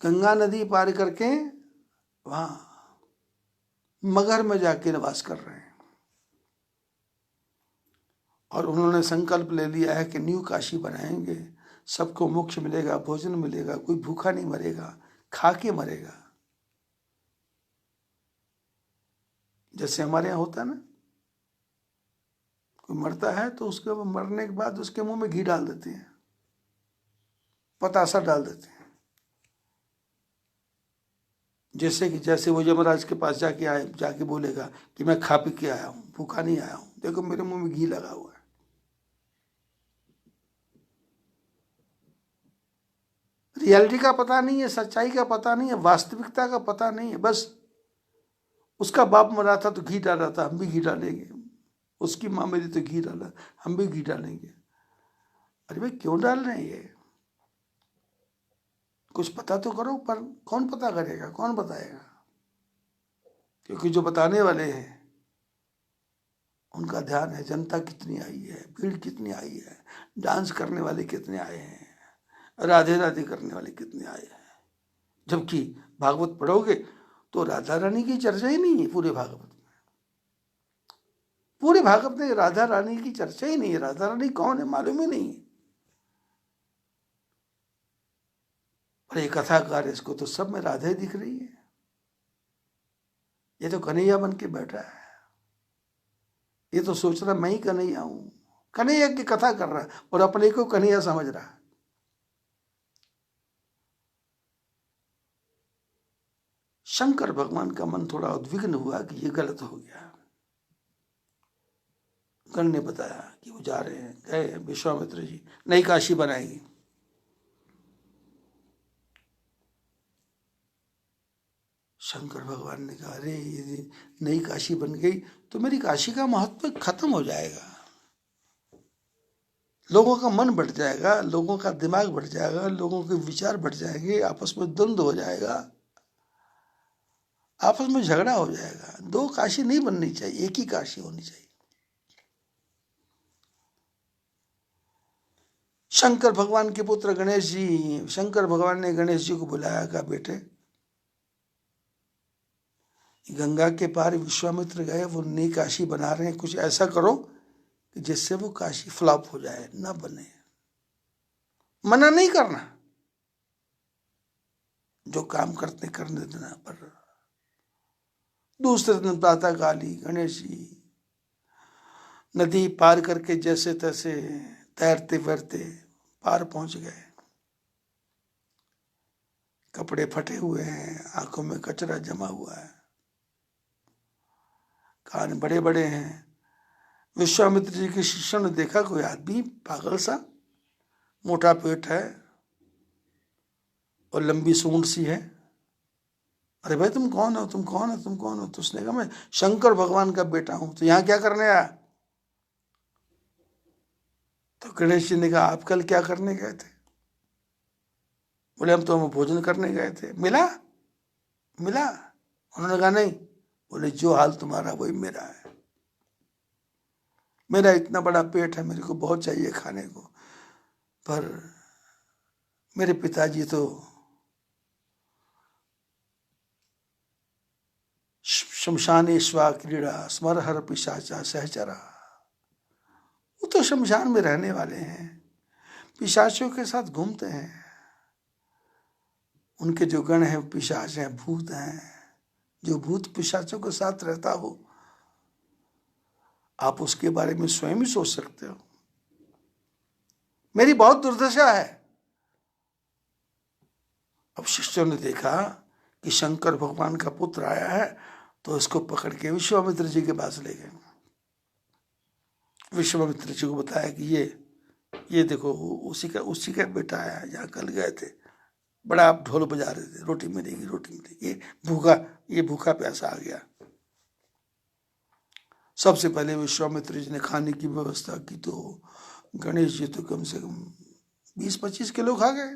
गंगा नदी पार करके वहां मगहर में जाके निवास कर रहे हैं, और उन्होंने संकल्प ले लिया है कि न्यू काशी बनाएंगे, सबको मोक्ष मिलेगा, भोजन मिलेगा, कोई भूखा नहीं मरेगा, खा के मरेगा। जैसे हमारे यहाँ होता है ना, कोई मरता है तो उसके मरने के बाद उसके मुंह में घी डाल देते हैं, पतासा डाल देते हैं, जैसे वो यमराज के पास जाके बोलेगा कि मैं खा पी के आया हूं, भूखा नहीं आया हूं, देखो मेरे मुंह में घी लगा हुआ है। रियलिटी का पता नहीं है, सच्चाई का पता नहीं है, वास्तविकता का पता नहीं है। बस उसका बाप मरा था तो घी डाला था, हम भी घी डालेंगे, उसकी माँ मेरी तो घी डाला, हम भी घी डालेंगे। अरे भाई क्यों डाल रहे हैं ये? कुछ पता तो करो। पर कौन पता करेगा, कौन बताएगा? क्योंकि जो बताने वाले हैं उनका ध्यान है जनता कितनी आई है, भीड़ कितनी आई है, डांस करने वाले कितने आए हैं, राधे राधे करने वाले कितने आए हैं। जबकि भागवत पढ़ोगे तो राधा रानी की चर्चा ही नहीं है पूरे भागवत में। पूरे भागवत में राधा रानी की चर्चा ही नहीं है। राधा रानी कौन है मालूम ही नहीं है। और ये कथाकार, इसको तो सब में राधा ही दिख रही है। ये तो कन्हैया बन के बैठा है, ये तो सोच रहा मैं ही कन्हैया हूं, कन्हैया की कथा कर रहा है और अपने को कन्हैया समझ रहा है। शंकर भगवान का मन थोड़ा उद्विग्न हुआ कि ये गलत हो गया। गण ने बताया कि वो जा रहे हैं, गए विश्वामित्र जी नई काशी बनाएंगे। शंकर भगवान ने कहा, अरे यदि नई काशी बन गई तो मेरी काशी का महत्व खत्म हो जाएगा, लोगों का मन बढ़ जाएगा, लोगों का दिमाग बढ़ जाएगा, लोगों के विचार बढ़ जाएंगे, आपस में द्वंद्व हो जाएगा, आपस में झगड़ा हो जाएगा। दो काशी नहीं बननी चाहिए, एक ही काशी होनी चाहिए। शंकर भगवान के पुत्र गणेश जी, शंकर भगवान ने गणेश जी को बुलाया, कहा बेटे गंगा के पार विश्वामित्र गए, वो नई काशी बना रहे हैं, कुछ ऐसा करो कि जिससे वो काशी फ्लॉप हो जाए, ना बने। मना नहीं करना, जो काम करते करने देना। पर दूसरे दिन प्रातः काली गणेश जी नदी पार करके जैसे तैसे तैरते फिरते पार पहुंच गए। कपड़े फटे हुए हैं, आंखों में कचरा जमा हुआ है, कान बड़े बड़े हैं। विश्वामित्र जी के शिष्यों ने देखा कोई आदमी पागल सा, मोटा पेट है और लंबी सूंड सी है। अरे भाई तुम कौन हो, तुम कौन हो, तुम कौन हो? तो उसने कहा मैं शंकर भगवान का बेटा हूं। तो यहाँ क्या करने आया? तो गणेश जी ने कहा आप कल क्या करने गए थे? बोले हम तो हम भोजन करने गए थे। मिला? मिला? उन्होंने कहा नहीं। बोले जो हाल तुम्हारा वही मेरा है, मेरा इतना बड़ा पेट है, मेरे को बहुत चाहिए खाने को, पर मेरे पिताजी तो शमशानेश्वा क्रीड़ा स्मरहर पिशाचा सहचरा, वो तो शमशान में रहने वाले हैं, पिशाचों के साथ घूमते हैं, उनके जो गण हैं पिशाच हैं, भूत हैं। जो भूत पिशाचों के साथ रहता हो, आप उसके बारे में स्वयं ही सोच सकते हो। मेरी बहुत दुर्दशा है। अब शिष्यों ने देखा कि शंकर भगवान का पुत्र आया है, तो इसको पकड़ के विश्वामित्र जी के पास ले गए। विश्वामित्र जी को बताया कि ये देखो उसी का बेटा आया, यहाँ कल गए थे, बड़ा आप ढोल बजा रहे थे, रोटी मिलेगी रोटी मिलेगी, ये भूखा प्यासा आ गया। सबसे पहले विश्वामित्र जी ने खाने की व्यवस्था की, तो गणेश जी तो कम से कम 20-25 किलो खा गए।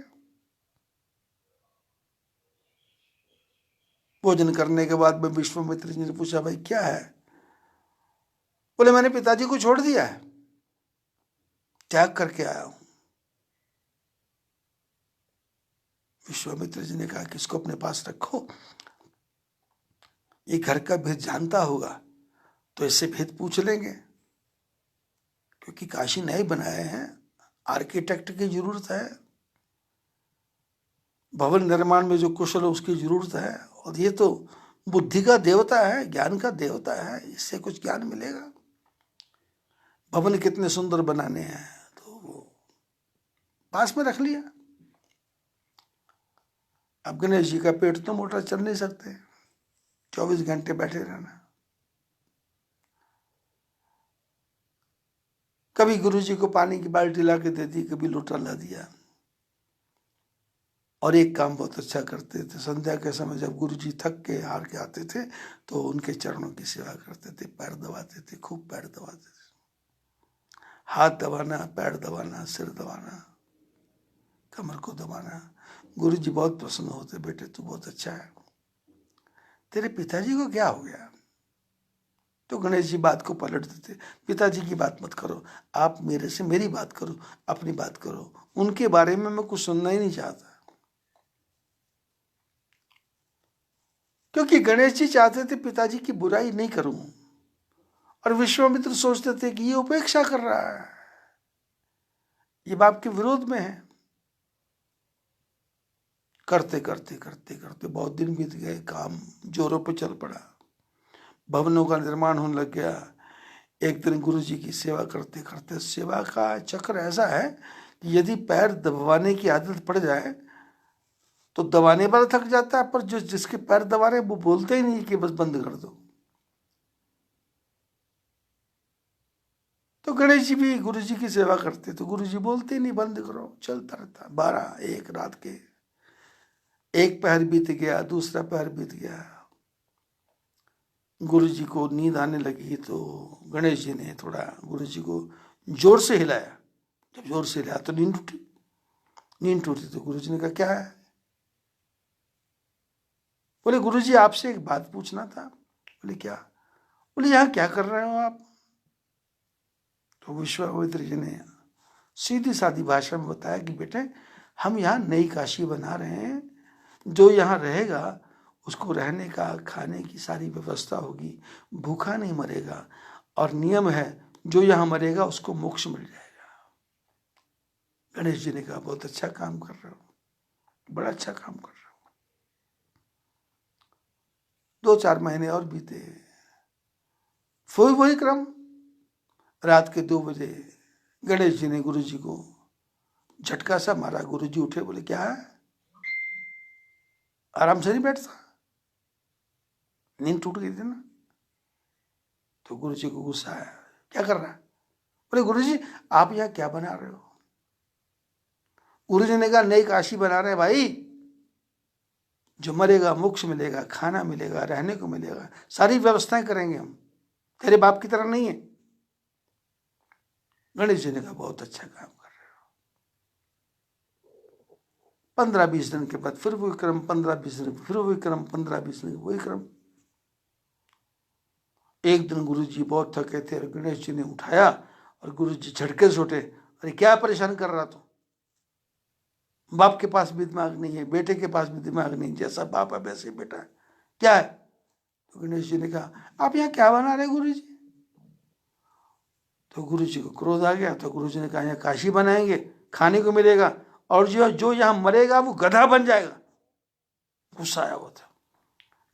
भोजन करने के बाद में विश्वामित्र जी ने पूछा भाई क्या है? बोले मैंने पिताजी को छोड़ दिया है, त्याग करके आया हूं। विश्वामित्र जी ने कहा कि इसको अपने पास रखो, ये घर का भेद जानता होगा तो इससे भेद पूछ लेंगे, क्योंकि काशी नए बनाए हैं, आर्किटेक्ट की जरूरत है, भवन निर्माण में जो कुशल है उसकी जरूरत है, और ये तो बुद्धि का देवता है, ज्ञान का देवता है, इससे कुछ ज्ञान मिलेगा। भवन कितने सुंदर बनाने हैं, तो वो पास में रख लिया। अब गणेश जी का पेट तो मोटा, चल नहीं सकते, 24 घंटे बैठे रहना। कभी गुरु जी को पानी की बाल्टी ला के दे दी, कभी लोटा ला दिया। और एक काम बहुत अच्छा करते थे, संध्या के समय जब गुरु जी थक के हार के आते थे तो उनके चरणों की सेवा करते थे, पैर दबाते थे, खूब पैर दबाते थे, हाथ दबाना, पैर दबाना, सिर दबाना, कमर को दबाना। गुरु जी बहुत प्रसन्न होते, बेटे तू बहुत अच्छा है, तेरे पिताजी को क्या हो गया? तो गणेश जी बात को पलट देते, पिताजी की बात मत करो, आप मेरे से मेरी बात करो, अपनी बात करो, उनके बारे में मैं कुछ सुनना ही नहीं चाहता। क्योंकि गणेश जी चाहते थे पिताजी की बुराई नहीं करूं, और विश्वामित्र सोचते थे कि ये उपेक्षा कर रहा है, ये बाप के विरोध में है। करते करते करते करते बहुत दिन बीत गए, काम जोरों पे चल पड़ा, भवनों का निर्माण होने लग गया। एक दिन गुरु जी की सेवा करते करते, सेवा का चक्र ऐसा है कि यदि पैर दबाने की आदत पड़ जाए तो दबाने वाला थक जाता है, पर जो जिसके पैर दबा रहे वो बोलते ही नहीं कि बस बंद कर दो। तो गणेश जी भी गुरु जी की सेवा करते, तो गुरु जी बोलते ही नहीं बंद करो, चलता रहता। 12-1 रात के, एक पहर बीत गया, दूसरा पहर बीत गया, गुरु जी को नींद आने लगी तो गणेश जी ने थोड़ा गुरु जी को जोर से हिलाया। जब जोर से हिलाया तो नींद टूटी। नींद टूटी तो गुरु जी ने कहा क्या है? बोले गुरु जी आपसे एक बात पूछना था। बोले क्या? बोले यहाँ क्या कर रहे हो आप? तो विश्वामित्र जी ने सीधी सादी भाषा में बताया कि बेटे हम यहाँ नई काशी बना रहे हैं, जो यहाँ रहेगा उसको रहने का खाने की सारी व्यवस्था होगी, भूखा नहीं मरेगा, और नियम है जो यहाँ मरेगा उसको मोक्ष मिल जाएगा। गणेश जी ने कहा बहुत अच्छा काम कर रहे हो, बड़ा अच्छा काम कर रहे हो। 2-4 महीने और बीते, फिर वही क्रम। रात के 2 बजे गणेश जी ने गुरु जी को झटका सा मारा। गुरु जी उठे, बोले क्या है? आराम से नहीं बैठता? नींद टूट गई थी ना। तो गुरु जी को गुस्सा आया, क्या कर रहा है? बोले गुरु जी आप यहाँ क्या बना रहे हो? गुरु जी ने कहा नई काशी बना रहे हैं भाई, जो मरेगा मोक्ष मिलेगा, खाना मिलेगा, रहने को मिलेगा, सारी व्यवस्थाएं करेंगे हम, तेरे बाप की तरह नहीं है। गणेश जी ने कहा बहुत अच्छा काम कर रहे हो। 15-20 दिन के बाद फिर वही क्रम, 15-20 दिन फिर वही क्रम, 15-20 दिन वही क्रम। एक दिन गुरु जी बहुत थके थे और गणेश जी ने उठाया और गुरु जी झटके से उठे, अरे क्या परेशान कर रहा तू? बाप के पास भी दिमाग नहीं है, बेटे के पास भी दिमाग नहीं, जैसा बाप है वैसे बेटा है, क्या है? तो गणेश जी ने कहा आप यहाँ क्या बना रहे गुरु जी? तो गुरु जी को क्रोध आ गया। तो गुरु जी ने कहा यहाँ काशी बनाएंगे, खाने को मिलेगा, और जो यहाँ मरेगा वो गधा बन जाएगा। गुस्सा आया हुआ था।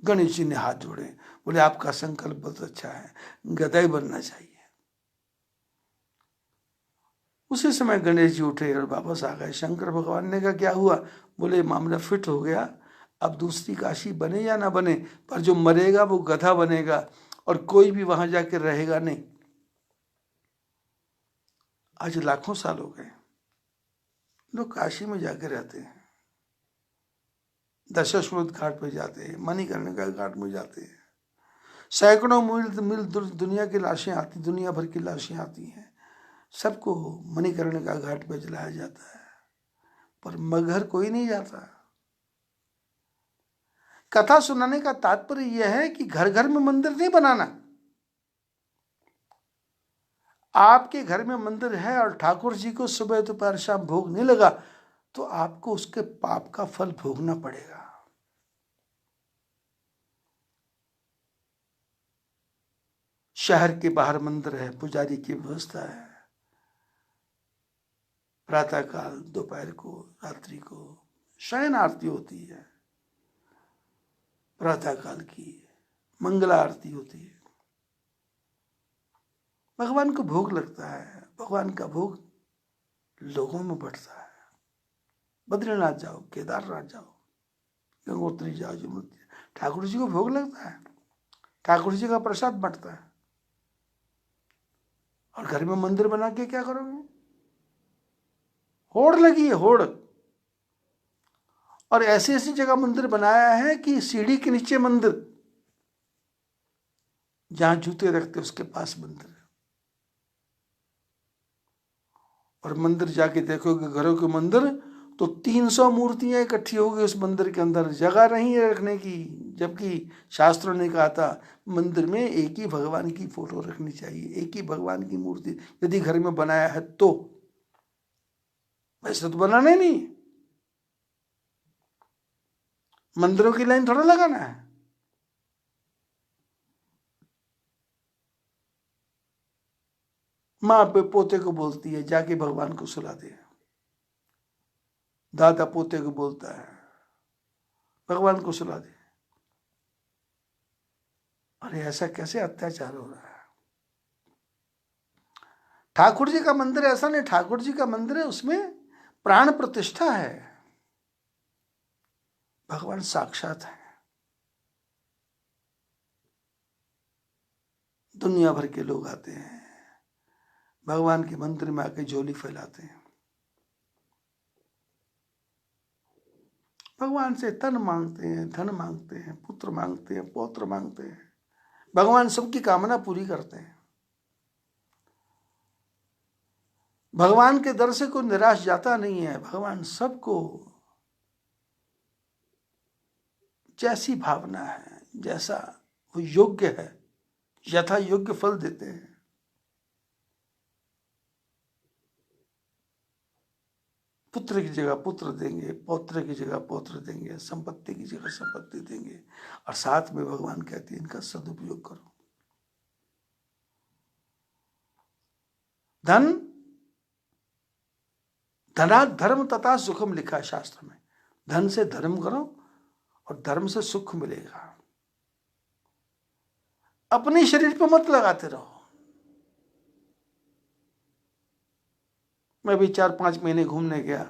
गणेश जी ने हाथ जोड़े, बोले आपका संकल्प बहुत अच्छा है, गधा ही बनना चाहिए। उसी समय गणेश जी उठे और वापस आ गए। शंकर भगवान ने कहा क्या हुआ? बोले मामला फिट हो गया, अब दूसरी काशी बने या ना बने, पर जो मरेगा वो गधा बनेगा और कोई भी वहां जाकर रहेगा नहीं। आज लाखों साल हो गए लोग काशी में जाकर रहते हैं, दशाश्वमेध घाट पे जाते हैं, मणिकर्णिका घाट में जाते हैं, सैकड़ों मील मील दुनिया की लाशें आती, दुनिया भर की लाशें आती हैं, सबको मणिकर्णिका घाट पे जलाया जाता है, पर मगहर कोई नहीं जाता। कथा सुनाने का तात्पर्य यह है कि घर घर में मंदिर नहीं बनाना। आपके घर में मंदिर है और ठाकुर जी को सुबह दोपहर शाम भोग नहीं लगा तो आपको उसके पाप का फल भोगना पड़ेगा। शहर के बाहर मंदिर है, पुजारी की व्यवस्था है, प्रातः काल, दोपहर को, रात्रि को शयन आरती होती है, प्रातः काल की मंगला आरती होती है, भगवान को भोग लगता है। भगवान का भोग लोगों में बढ़ता है। बद्रीनाथ जाओ, केदारनाथ जाओ, गंगोत्री जाओ, यमुनोत्री, ठाकुर जी को भोग लगता है, ठाकुर जी का प्रसाद बंटता है। और घर में मंदिर बना के क्या करोगे? होड़ लगी है, होड़। और ऐसी ऐसी जगह मंदिर बनाया है कि सीढ़ी के नीचे मंदिर, जहां जूते रखते उसके पास मंदिर। और मंदिर जाके देखोगे, घरों के मंदिर, तो 300 मूर्तियां इकट्ठी हो गई उस मंदिर के अंदर, जगह नहीं है रखने की। जबकि शास्त्रों ने कहा था मंदिर में एक ही भगवान की फोटो रखनी चाहिए, एक ही भगवान की मूर्ति, यदि घर में बनाया है तो। वैसे तो बनाना ही नहीं, मंदिरों की लाइन थोड़ा लगाना है। माँ पे पोते को बोलती है जाके भगवान को सुला दे, दादा पोते को बोलता है भगवान को सुला दे। अरे ऐसा कैसे अत्याचार हो रहा है? ठाकुर जी का मंदिर ऐसा नहीं, ठाकुर जी का मंदिर है, उसमें प्राण प्रतिष्ठा है, भगवान साक्षात है। दुनिया भर के लोग आते हैं भगवान के मंदिर में आके झोली फैलाते हैं, भगवान से तन मांगते हैं, धन मांगते हैं, पुत्र मांगते हैं, पौत्र मांगते हैं, भगवान सबकी कामना पूरी करते हैं। भगवान के दर से कोई निराश जाता नहीं है। भगवान सबको जैसी भावना है, जैसा वो योग्य है, यथा योग्य फल देते हैं। पुत्र की जगह पुत्र देंगे, पौत्र की जगह पौत्र देंगे, संपत्ति की जगह संपत्ति देंगे, और साथ में भगवान कहते हैं इनका सदुपयोग करो। धन धनात् धर्म तथा सुखम लिखा है शास्त्र में। धन से धर्म करो और धर्म से सुख मिलेगा। अपने शरीर पर मत लगाते रहो। मैं भी 4-5 महीने घूमने गया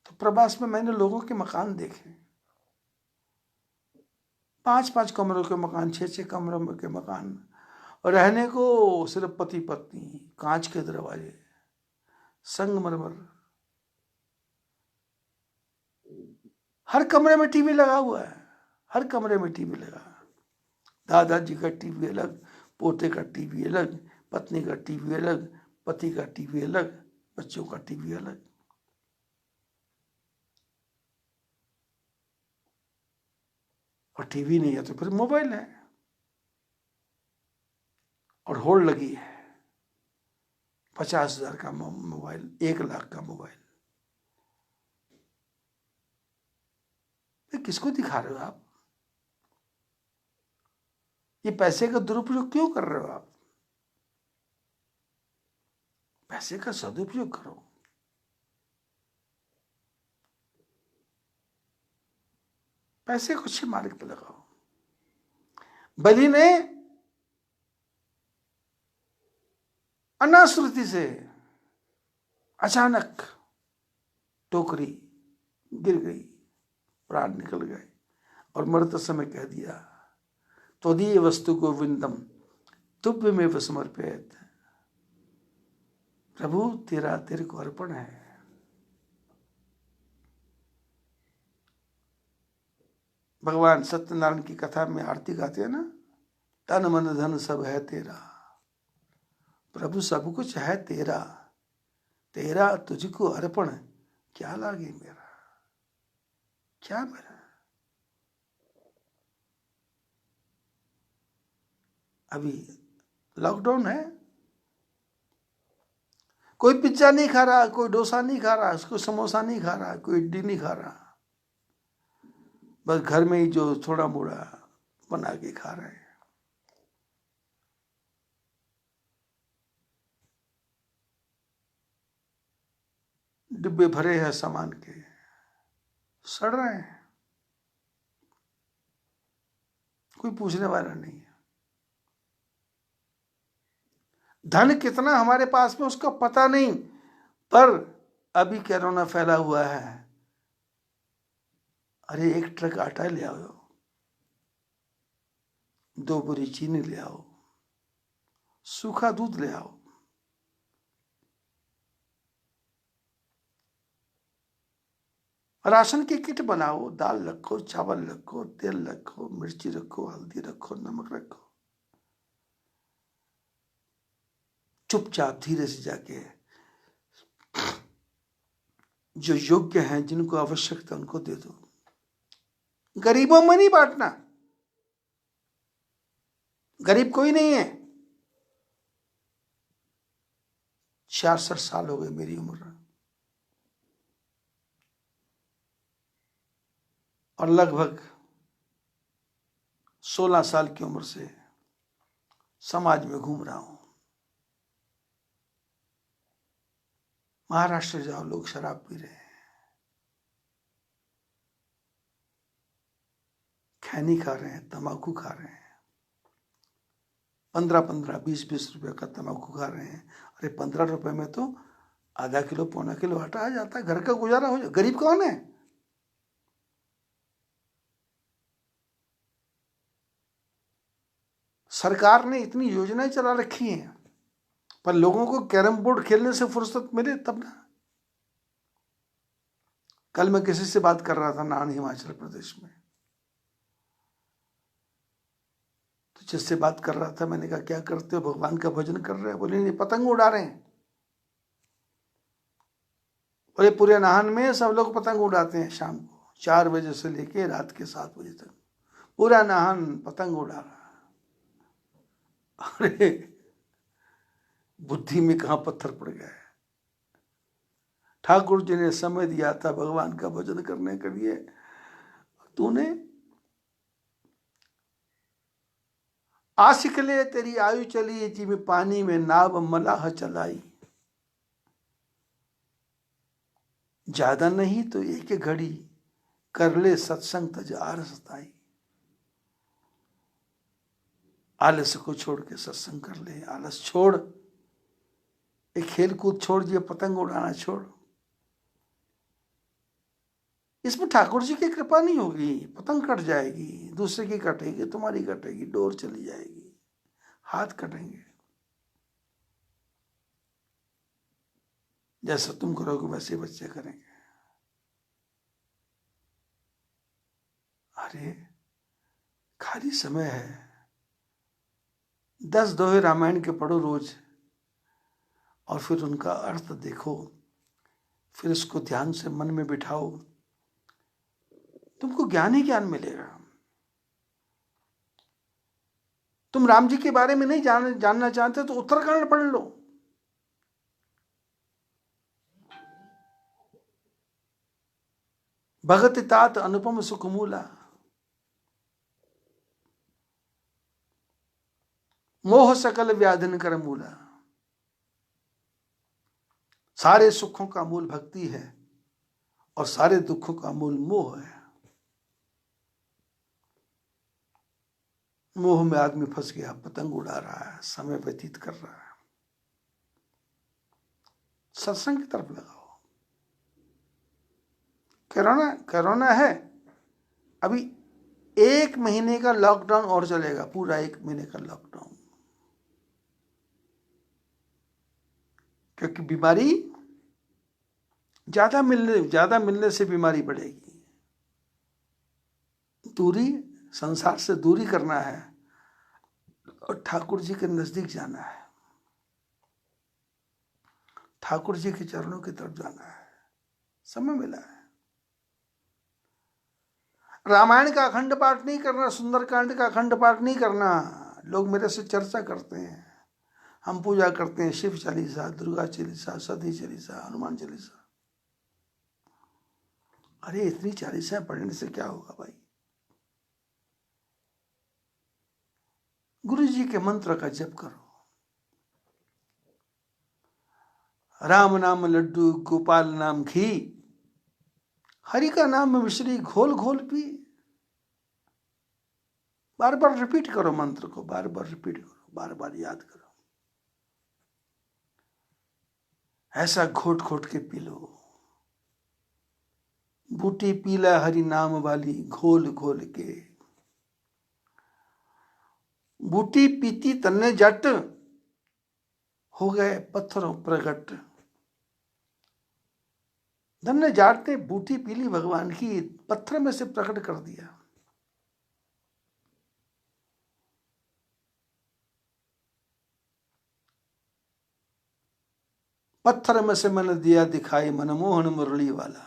तो प्रवास में मैंने लोगों के मकान देखे। 5-5 कमरों के मकान, 6-6 कमरों के मकान, रहने को सिर्फ पति पत्नी, कांच के दरवाजे, संगमरमर, हर कमरे में टीवी लगा हुआ है, हर कमरे में टीवी लगा। दादाजी का टीवी अलग, पोते का टीवी अलग, पत्नी का टीवी अलग, पति का टीवी अलग, बच्चों का टीवी अलग। और टीवी नहीं है तो फिर मोबाइल है, और होड़ लगी है 50,000 का मोबाइल, 1 लाख का मोबाइल। किसको दिखा रहे हो आप? ये पैसे का दुरुपयोग क्यों कर रहे हो आप? पैसे का सदुपयोग करो। पैसे को अच्छे मार्ग पे लगाओ। बलि ने अनाश्रुति से अचानक टोकरी गिर गई, प्राण निकल गए, और मरते समय कह दिया त्वदीय वस्तु गोविंदम तुभ्यमेव समर्पयेत्। प्रभु तेरे को अर्पण है। भगवान सत्यनारायण की कथा में आरती गाते हैं ना, तन मन धन सब है तेरा, प्रभु सब कुछ है तेरा, तेरा तुझको अर्पण, क्या लागे मेरा, क्या मेरा। अभी लॉकडाउन है, कोई पिज्जा नहीं खा रहा, कोई डोसा नहीं खा रहा, कोई समोसा नहीं खा रहा, कोई इडली नहीं खा रहा, बस घर में ही जो थोड़ा मोड़ा बना के खा रहे हैं। डिब्बे भरे हैं सामान के, सड़ रहे हैं, कोई पूछने वाला नहीं है। धन कितना हमारे पास में उसका पता नहीं, पर अभी कोरोना फैला हुआ है। अरे 1 ट्रक आटा ले आओ, 2 बोरी चीनी ले आओ, सूखा दूध ले आओ, राशन की किट बनाओ, दाल रखो, चावल रखो, तेल रखो, मिर्ची रखो, हल्दी रखो, नमक रखो। चुपचाप धीरे से जाके जो योग्य हैं, जिनको आवश्यकता, उनको दे दो। गरीबों में नहीं बांटना। गरीब कोई नहीं है। 66 साल हो गए मेरी उम्र, और लगभग 16 साल की उम्र से समाज में घूम रहा हूं। महाराष्ट्र जाओ, लोग शराब पी रहे हैं, खैनी खा रहे हैं, तंबाकू खा रहे हैं, 15-15, 20-20 रुपए का तंबाकू खा रहे हैं। अरे 15 रुपए में तो आधा किलो, पौना किलो आटा आ जाता है, घर का गुजारा हो जाए। गरीब कौन है? सरकार ने इतनी योजनाएं चला रखी हैं, पर लोगों को कैरम बोर्ड खेलने से फुर्सत मिले तब ना। कल मैं किसी से बात कर रहा था नान हिमाचल प्रदेश में, तो जिससे बात कर रहा था, मैंने कहा क्या करते हो? भगवान का भजन कर रहे हैं। बोले नहीं, पतंग उड़ा रहे हैं। बोले पूरे नाहन में सब लोग पतंग उड़ाते हैं, शाम को 4 बजे से लेके रात के 7 बजे तक पूरा नाहन पतंग उड़ा रहा। अरे बुद्धि में कहां पत्थर पड़ गया है। ठाकुर जी ने समय दिया था भगवान का भजन करने के लिए, तूने आशिक ले तेरी आयु चली, जी में पानी में नाव मलाह चलाई। ज्यादा नहीं तो एक घड़ी कर ले सत्संग तज आरस ताई। आलस को छोड़ के सत्संग कर ले, आलस छोड़, एक खेल कूद छोड़, ये पतंग उड़ाना छोड़। इसमें ठाकुर जी की कृपा नहीं होगी, पतंग कट जाएगी, दूसरे की कटेगी, तुम्हारी कटेगी, डोर चली जाएगी, हाथ कटेंगे। जैसा तुम करोगे वैसे बच्चे करेंगे। अरे खाली समय है, 10 दोहे रामायण के पढ़ो रोज, और फिर उनका अर्थ देखो, फिर इसको ध्यान से मन में बिठाओ, तुमको ज्ञान ही ज्ञान मिलेगा। तुम राम जी के बारे में नहीं जानना चाहते तो उत्तरकांड पढ़ लो। भगत तात अनुपम सुखमूला, मोह सकल व्याधिन कर मूला। सारे सुखों का मूल भक्ति है और सारे दुखों का मूल मोह है। मोह में आदमी फंस गया, पतंग उड़ा रहा है, समय व्यतीत कर रहा है। सत्संग की तरफ लगाओ। कोरोना है, अभी 1 महीने का लॉकडाउन और चलेगा, पूरा 1 महीने का लॉकडाउन, क्योंकि बीमारी ज्यादा मिलने से बीमारी बढ़ेगी। दूरी, संसार से दूरी करना है और ठाकुर जी के नजदीक जाना है, ठाकुर जी के चरणों की तरफ जाना है। समय मिला है। रामायण का अखंड पाठ नहीं करना, सुंदरकांड का अखंड पाठ नहीं करना। लोग मेरे से चर्चा करते हैं, हम पूजा करते हैं शिव चालीसा, दुर्गा चालीसा, सती चालीसा, हनुमान चालीसा। अरे इतनी चालीसा पढ़ने से क्या होगा भाई? गुरु जी के मंत्र का जप करो। राम नाम लड्डू, गोपाल नाम घी, हरि का नाम मिश्री, घोल घोल पी। बार बार रिपीट करो मंत्र को, बार बार रिपीट करो, बार बार याद करो। ऐसा घोट घोट के पी लो। बूटी पीला हरि नाम वाली, घोल घोल के। बूटी पीती तन्ने जट, हो गए पत्थरों प्रगट। धन्य जाट ने बूटी पीली भगवान की, पत्थर में से प्रकट कर दिया। पत्थर में से मैंने दिया दिखाई, मनमोहन मुरली वाला।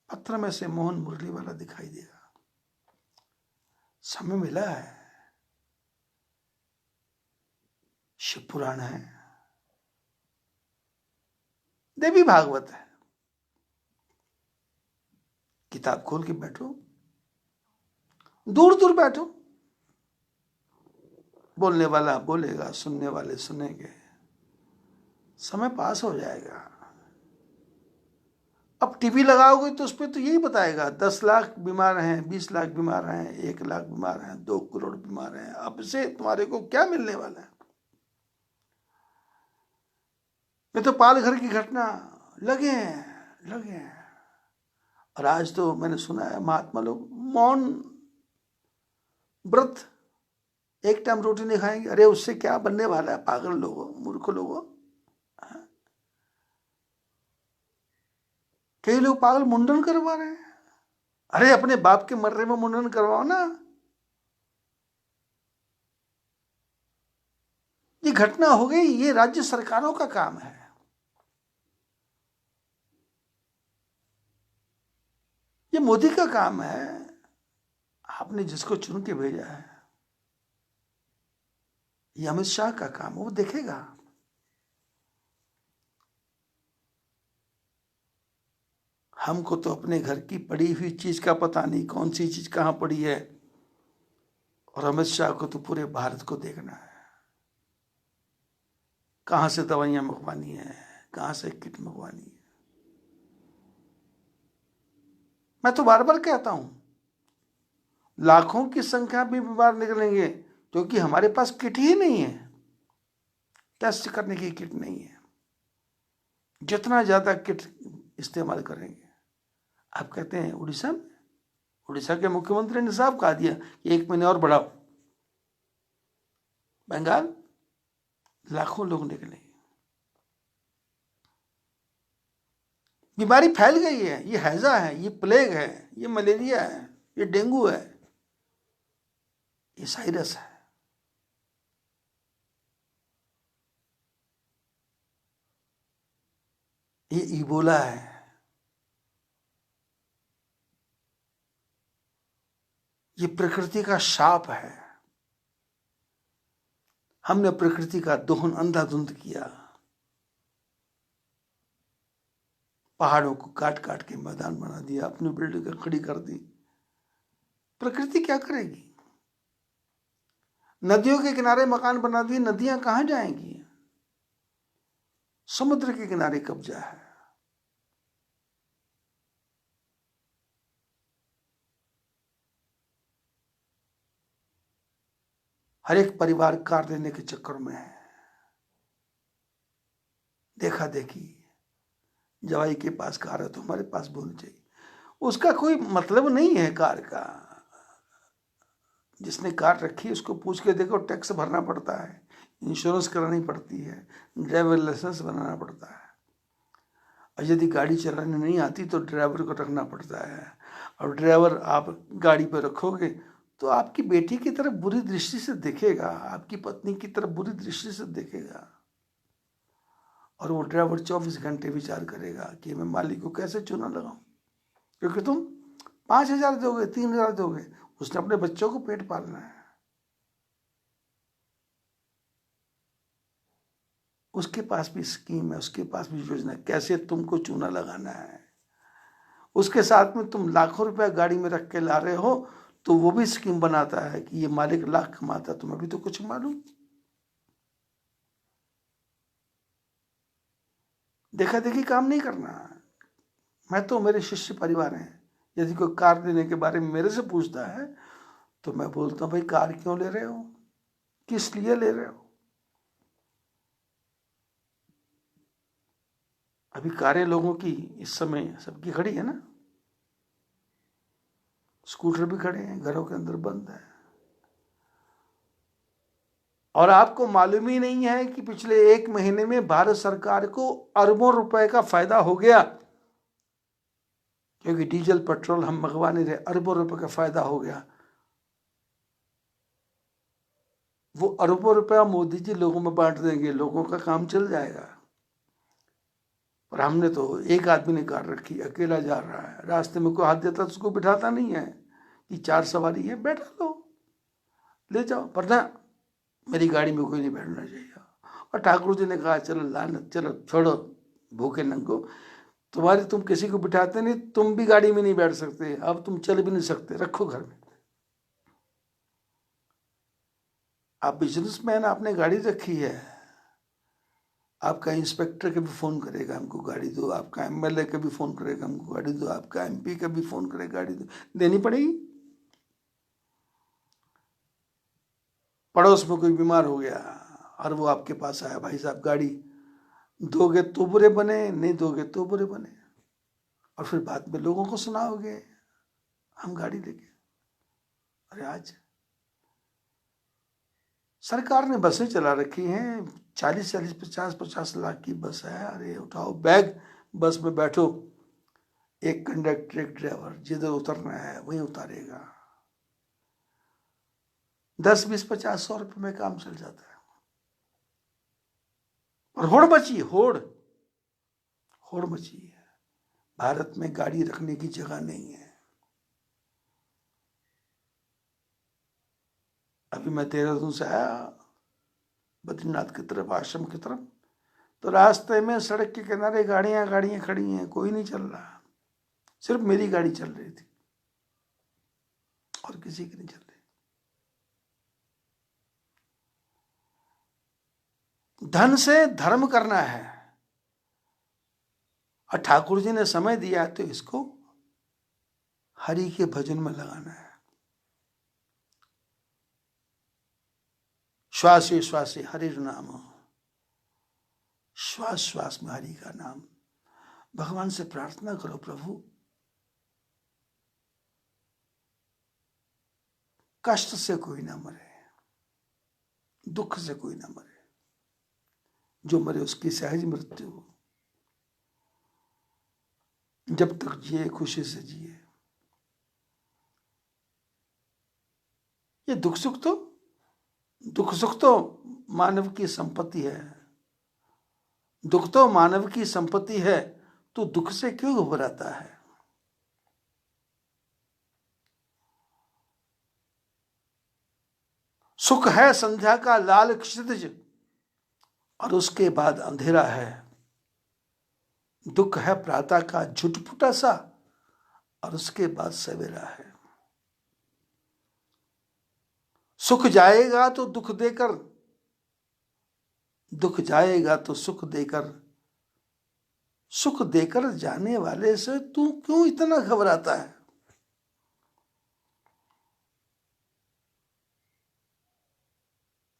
पत्थर में से मोहन मुरली वाला दिखाई देगा। समय मिला है, शिव पुराण है, देवी भागवत है, किताब खोल के बैठो, दूर दूर बैठो। बोलने वाला बोलेगा, सुनने वाले सुनेंगे, समय पास हो जाएगा। अब टीवी लगाओगे तो उस पर तो यही बताएगा 10 लाख बीमार हैं, 20 लाख बीमार हैं, 1 लाख बीमार हैं, 2 करोड़ बीमार हैं। अब से तुम्हारे को क्या मिलने वाला है? ये तो पालघर की घटना, लगे लगे। और आज तो मैंने सुना है महात्मा लोग मौन व्रत, एक टाइम रोटी नहीं खाएंगे। अरे उससे क्या बनने वाला है? पागल लोगों, मूर्ख लोगों। कई लोग पागल मुंडन करवा रहे हैं। अरे अपने बाप के मर्रे में मुंडन करवाओ ना। घटना हो गई, ये राज्य सरकारों का काम है। ये मोदी का काम है। आपने जिसको चुन के भेजा है, ये अमित शाह का काम है, वो देखेगा। हमको तो अपने घर की पड़ी हुई चीज का पता नहीं, कौन सी चीज कहां पड़ी है, और अमित शाह को तो पूरे भारत को देखना है। कहां से दवाइयां मंगवानी है, कहां से किट मंगवानी है। मैं तो बार बार कहता हूं, लाखों की संख्या में बीमार निकलेंगे, क्योंकि हमारे पास किट ही नहीं है, टेस्ट करने की किट नहीं है। जितना ज्यादा किट इस्तेमाल करेंगे। आप कहते हैं उड़ीसा के मुख्यमंत्री ने साफ कहा दिया कि 1 महीने और बढ़ाओ। बंगाल लाखों लोग निकलेंगे। बीमारी फैल गई है, ये हैजा है, ये प्लेग है, ये मलेरिया है, ये डेंगू है, ये साइरस है। ये इबोला है। ये प्रकृति का शाप है। हमने प्रकृति का दोहन अंधाधुंध किया। पहाड़ों को काट काट के मैदान बना दिया, अपनी बिल्डिंग खड़ी कर दी। प्रकृति क्या करेगी? नदियों के किनारे मकान बना दिए, नदियां कहां जाएंगी? समुद्र के किनारे कब्जा है। हर एक परिवार कार लेने के चक्कर में है। देखा देखी, जवाई के पास कार है तो हमारे पास भी होनी चाहिए। उसका कोई मतलब नहीं है कार का। जिसने कार रखी है उसको पूछ के देखो, टैक्स भरना पड़ता है, इंश्योरेंस करानी पड़ती है, ड्राइवर लाइसेंस बनाना पड़ता है। और यदि गाड़ी चलाने नहीं आती तो ड्राइवर को रखना पड़ता है। और ड्राइवर आप गाड़ी पर रखोगे तो आपकी बेटी की तरफ बुरी दृष्टि से देखेगा, आपकी पत्नी की तरफ बुरी दृष्टि से देखेगा। और वो ड्राइवर 24 घंटे विचार करेगा कि मैं मालिक को कैसे चूना लगाऊं, क्योंकि तुम 5,000 दोगे, 3,000 दोगे, उसने अपने बच्चों को पेट पालना है। उसके पास भी स्कीम है, उसके पास भी योजना है, कैसे तुमको चूना लगाना है। उसके साथ में तुम लाखों रुपया गाड़ी में रख के ला रहे हो, तो वो भी स्कीम बनाता है कि ये मालिक लाख कमाता, तुम्हें भी तो कुछ मालूम। देखा देखी काम नहीं करना। मैं तो, मेरे शिष्य परिवार हैं, यदि कोई कार लेने के बारे में मेरे से पूछता है तो मैं बोलता हूँ, भाई कार क्यों ले रहे हो, किस लिए ले रहे हो? अभी कारें लोगों की इस समय सबकी खड़ी है ना, स्कूटर भी खड़े हैं, घरों के अंदर बंद है। और आपको मालूम ही नहीं है कि पिछले 1 महीने में भारत सरकार को अरबों रुपए का फायदा हो गया, क्योंकि डीजल पेट्रोल हम मंगवा नहीं रहे, अरबों रुपए का फायदा हो गया। वो अरबों रुपया मोदी जी लोगों में बांट देंगे, लोगों का काम चल जाएगा। पर हमने तो, एक आदमी ने कार रखी, अकेला जा रहा है, रास्ते में कोई हाथ देता तो उसको बिठाता नहीं है कि 4 सवारी है, बैठा लो, ले जाओ, पर ना, मेरी गाड़ी में कोई नहीं बैठना चाहिए। और ठाकुर जी ने कहा, चलो लानत, चलो छोड़ो भूखे नंगो, तुम किसी को बिठाते नहीं, तुम भी गाड़ी में नहीं बैठ सकते, अब तुम चल भी नहीं सकते, रखो घर में। आप बिजनेसमैन, आपने गाड़ी रखी है, आपका इंस्पेक्टर कभी फोन करेगा हमको गाड़ी दो, आपका एमएलए कभी फोन करेगा हमको गाड़ी दो, आपका एमपी कभी फोन करेगा गाड़ी दो, देनी पड़ेगी। पड़ोस में कोई बीमार हो गया और वो आपके पास आया, भाई साहब गाड़ी दोगे तो बुरे बने, नहीं दोगे तो बुरे बने, और फिर बाद में लोगों को सुनाओगे हम गाड़ी लेके। अरे आज सरकार ने बसें चला रखी हैं, 40-40, 50-50 लाख की बस है। अरे उठाओ बैग, बस में बैठो, एक कंडक्टर, एक ड्राइवर, जिधर उतरना है वहीं उतारेगा। 10, 20, 50, 100 रुपये में काम चल जाता है। और होड़ मची, होड़ मची है। भारत में गाड़ी रखने की जगह नहीं है। अभी मैं देहरादून से आया बद्रीनाथ की तरफ, आश्रम की तरफ, तो रास्ते में सड़क के किनारे गाड़ियां खड़ी हैं, कोई नहीं चल रहा, सिर्फ मेरी गाड़ी चल रही थी और किसी की नहीं चल रही। धन से धर्म करना है और ठाकुर जी ने समय दिया तो इसको हरि के भजन में लगाना है। श्वासे श्वासे हरिर नाम, श्वास श्वास में हरि का नाम। भगवान से प्रार्थना करो, प्रभु कष्ट से कोई ना मरे, दुख से कोई ना मरे, जो मरे उसकी सहज मृत्यु हो, जब तक जिए खुशी से जिए। ये दुख सुख तो मानव की संपत्ति है, दुख तो मानव की संपत्ति है, तो दुख से क्यों घबराता है? सुख है संध्या का लाल क्षितिज और उसके बाद अंधेरा है, दुख है प्रातः का झुटपुटा सा और उसके बाद सवेरा है। सुख जाएगा तो दुख देकर, दुख जाएगा तो सुख देकर, सुख देकर जाने वाले से तू क्यों इतना घबराता है?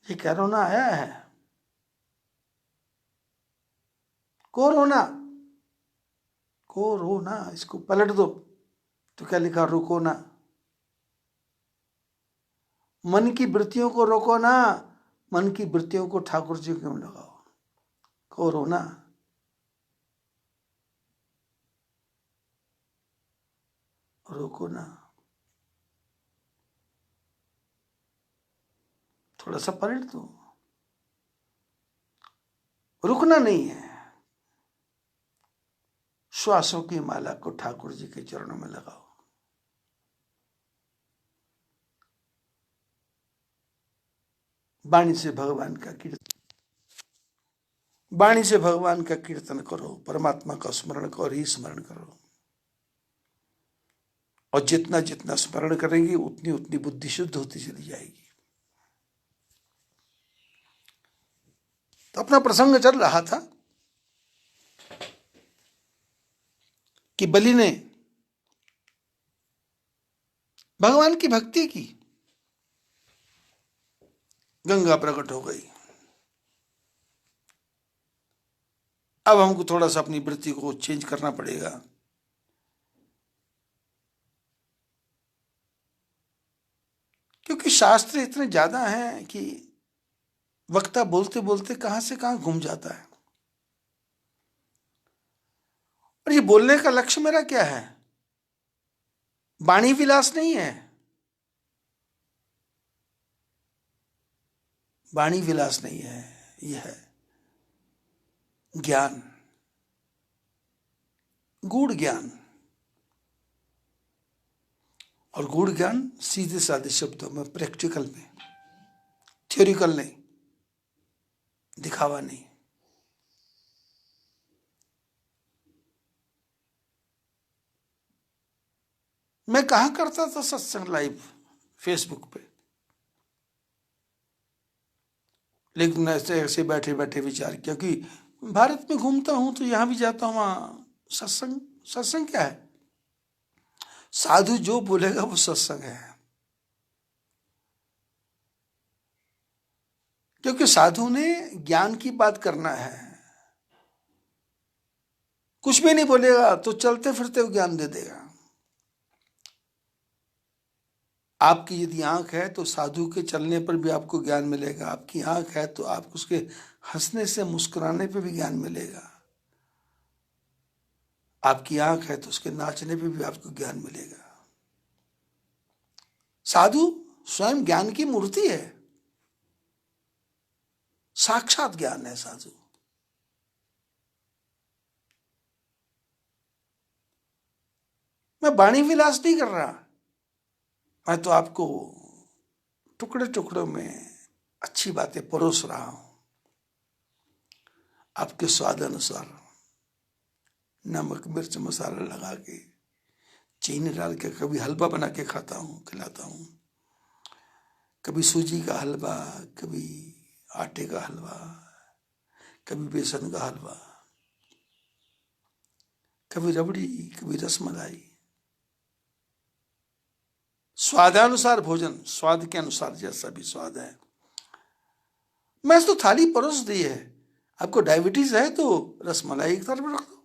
ये कोरोना आया है, कोरोना, इसको पलट दो तो क्या लिखा? रुको ना। मन की वृत्तियों को रोको ना, मन की वृत्तियों को ठाकुर जी क्यों लगाओ? कोरोना, रोको ना, थोड़ा सा पलट दो। रुकना नहीं है, श्वासों की माला को ठाकुर जी के चरणों में लगाओ। वाणी से भगवान का कीर्तन, वाणी से भगवान का कीर्तन करो, परमात्मा का स्मरण करो, ही स्मरण करो। और जितना जितना स्मरण करेंगे उतनी उतनी बुद्धि शुद्ध होती चली जाएगी। तो अपना प्रसंग चल रहा था कि बलि ने भगवान की भक्ति की, गंगा प्रकट हो गई। अब हमको थोड़ा सा अपनी वृत्ति को चेंज करना पड़ेगा। क्योंकि शास्त्र इतने ज्यादा हैं कि वक्ता बोलते बोलते कहां से कहां घूम जाता है। और ये बोलने का लक्ष्य मेरा क्या है? वाणी विलास नहीं है, वाणी विलास नहीं है, यह है ज्ञान, गूढ़ ज्ञान। और गूढ़ ज्ञान सीधे साधे शब्दों में, प्रैक्टिकल में, थ्योरिकल नहीं, दिखावा नहीं। मैं कहा करता था सत्संग लाइव फेसबुक पे, लेकिन ऐसे ऐसे बैठे बैठे विचार किया कि भारत में घूमता हूं तो यहां भी जाता हूं, वहां सत्संग क्या है? साधु जो बोलेगा वो सत्संग है। क्योंकि साधु ने ज्ञान की बात करना है, कुछ भी नहीं बोलेगा तो चलते फिरते वो ज्ञान दे देगा। आपकी यदि आंख है तो साधु के चलने पर भी आपको ज्ञान मिलेगा, आपकी आंख है तो आप उसके हंसने से मुस्कुराने पर भी ज्ञान मिलेगा, आपकी आंख है तो उसके नाचने पे भी आपको ज्ञान मिलेगा। साधु स्वयं ज्ञान की मूर्ति है, साक्षात ज्ञान है साधु। मैं वाणी विलास नहीं कर रहा, मैं तो आपको टुकड़े टुकड़ों में अच्छी बातें परोस रहा हूं, आपके स्वाद अनुसार नमक मिर्च मसाला लगा के, चीनी डाल के कभी हलवा बना के खाता हूं, खिलाता हूं, कभी सूजी का हलवा, कभी आटे का हलवा, कभी बेसन का हलवा, कभी रबड़ी, कभी रसमलाई। स्वादानुसार भोजन, स्वाद के अनुसार जैसा भी स्वाद है। मैं तो थाली परोस दी है, आपको डायबिटीज है तो रसमलाई एक तरफ रख दो,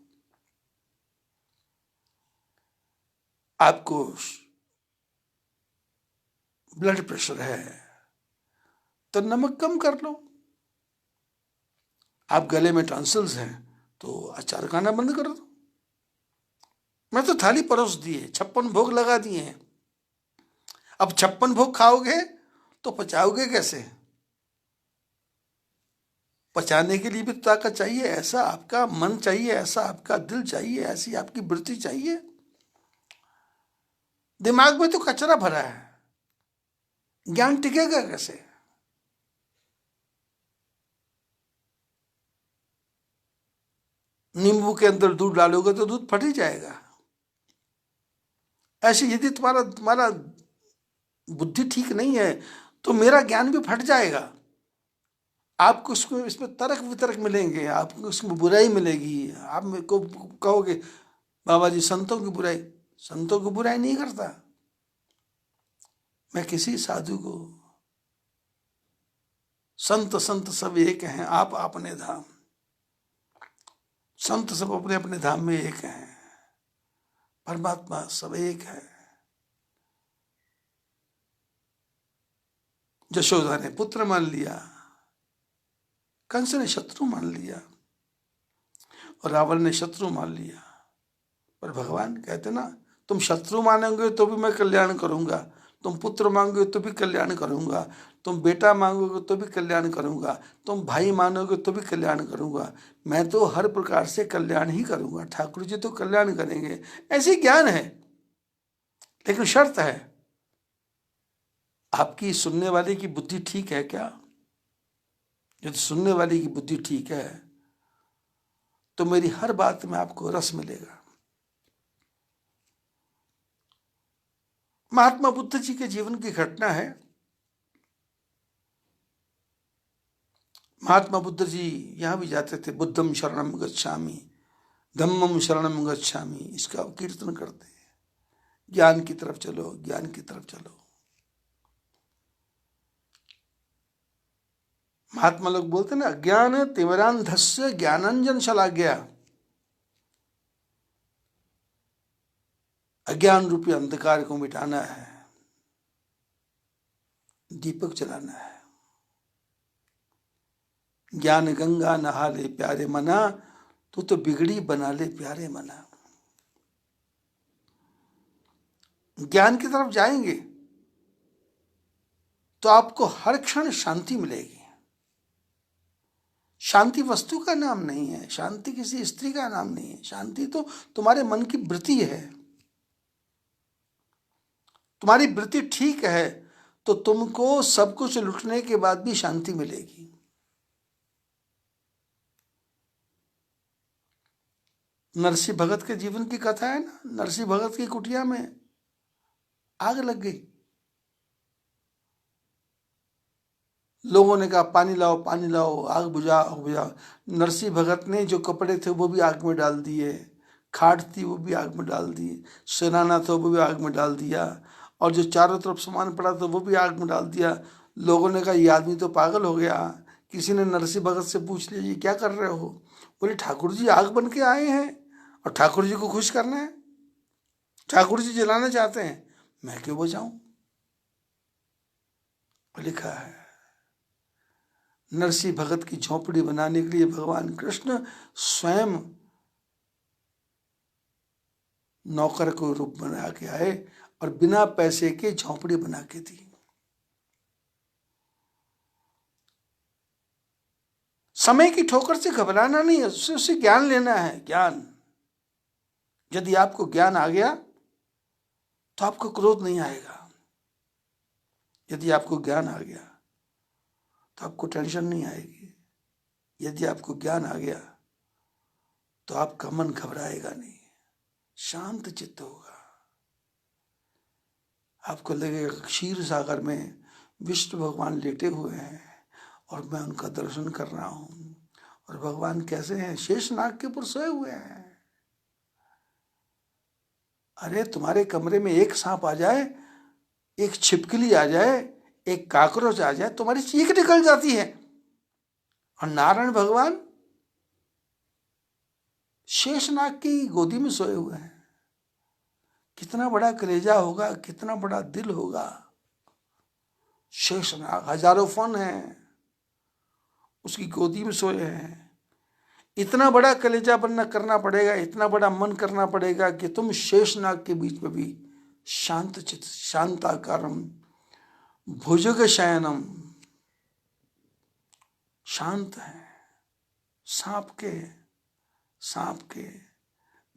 आपको ब्लड प्रेशर है तो नमक कम कर लो, आप गले में टॉन्सिल्स हैं तो अचार खाना बंद कर दो। मैं तो थाली परोस दी है, 56 भोग लगा दिए हैं। अब 56 भोग खाओगे तो पचाओगे कैसे? पचाने के लिए भी ताकत चाहिए, ऐसा आपका मन चाहिए, ऐसा आपका दिल चाहिए, ऐसी आपकी वृत्ति चाहिए। दिमाग में तो कचरा भरा है, ज्ञान टिकेगा कैसे? नींबू के अंदर दूध डालोगे तो दूध फट ही जाएगा। ऐसे यदि तुम्हारा तुम्हारा बुद्धि ठीक नहीं है तो मेरा ज्ञान भी फट जाएगा। आपको उसको इसमें तर्क वितर्क मिलेंगे, आपको उसमें बुराई मिलेगी, आप मेरे को कहोगे बाबा जी संतों की बुराई, संतों की बुराई नहीं करता मैं किसी साधु को। संत संत सब एक हैं, आप अपने धाम, संत सब अपने अपने धाम में एक हैं, परमात्मा सब एक है। यशोदा ने पुत्र मान लिया, कंस ने शत्रु मान लिया और रावण ने शत्रु मान लिया, पर भगवान कहते ना तुम शत्रु मानोगे तो भी मैं कल्याण करूंगा, तुम पुत्र मांगोगे तो भी कल्याण करूंगा, तुम बेटा मांगोगे तो भी कल्याण करूंगा, तुम भाई मानोगे तो भी कल्याण करूंगा, मैं तो हर प्रकार से कल्याण ही करूंगा। ठाकुर जी तो कल्याण करेंगे, ऐसे ज्ञान है। लेकिन शर्त है, आपकी सुनने वाले की बुद्धि ठीक है क्या? यदि सुनने वाले की बुद्धि ठीक है तो मेरी हर बात में आपको रस मिलेगा। महात्मा बुद्ध जी के जीवन की घटना है। महात्मा बुद्ध जी यहां भी जाते थे, बुद्धम शरणम गच्छामि, धम्मम शरणम गच्छामि, इसका कीर्तन करते हैं, ज्ञान की तरफ चलो, ज्ञान की तरफ चलो। महात्मा लोग बोलते ना, ज्ञान तिमिरांधस्य ज्ञानांजन शलाघ्या, अज्ञान रूपी अंधकार को मिटाना है, दीपक जलाना है। ज्ञान गंगा नहा ले प्यारे मना, तू तो बिगड़ी बना ले प्यारे मना। ज्ञान की तरफ जाएंगे तो आपको हर क्षण शांति मिलेगी। शांति वस्तु का नाम नहीं है, शांति किसी स्त्री का नाम नहीं है, शांति तो तुम्हारे मन की वृत्ति है। तुम्हारी वृत्ति ठीक है तो तुमको सब कुछ लुटने के बाद भी शांति मिलेगी। नरसिंह भगत के जीवन की कथा है ना, नरसिंह भगत की कुटिया में आग लग गई, लोगों ने कहा पानी लाओ पानी लाओ, आग बुझा आग बुझा। नरसिंह भगत ने जो कपड़े थे वो भी आग में डाल दिए, खाट थी वो भी आग में डाल दी, सिरहाना था वो भी आग में डाल दिया, और जो चारों तरफ सामान पड़ा था वो भी आग में डाल दिया। लोगों ने कहा ये आदमी तो पागल हो गया। किसी ने नरसिंह भगत से पूछ लिया ये क्या कर रहे हो? बोले ठाकुर जी आग बन के आए हैं और ठाकुर जी को खुश करना है, ठाकुर जी जलाना चाहते हैं, मैं क्यों बुझाऊं? लिखा है नरसिंह भगत की झोपड़ी बनाने के लिए भगवान कृष्ण स्वयं नौकर को रूप बना के आए और बिना पैसे के झोपड़ी बना के दी। समय की ठोकर से घबराना नहीं है, उससे ज्ञान लेना है। ज्ञान, यदि आपको ज्ञान आ गया तो आपको क्रोध नहीं आएगा। यदि आपको ज्ञान आ गया तो आपको टेंशन नहीं आएगी। यदि आपको ज्ञान आ गया तो आपका मन घबराएगा नहीं, शांत चित्त होगा। आपको लगेगा क्षीर सागर में विष्णु भगवान लेटे हुए हैं और मैं उनका दर्शन कर रहा हूं। और भगवान कैसे हैं? शेषनाग के ऊपर सोए हुए हैं। अरे तुम्हारे कमरे में एक सांप आ जाए, एक छिपकली आ जाए, एक काकरोच आ जाए, तुम्हारी चीख निकल जाती है। और नारायण भगवान शेषनाग की गोदी में सोए हुए हैं। कितना बड़ा कलेजा होगा, कितना बड़ा दिल होगा। शेषनाग हजारों फन है, उसकी गोदी में सोए हैं। इतना बड़ा कलेजा बनना करना पड़ेगा, इतना बड़ा मन करना पड़ेगा कि तुम शेषनाग के बीच में भी शांत चित्त, शांताकारम भुजग शयनम, शांत है। सांप के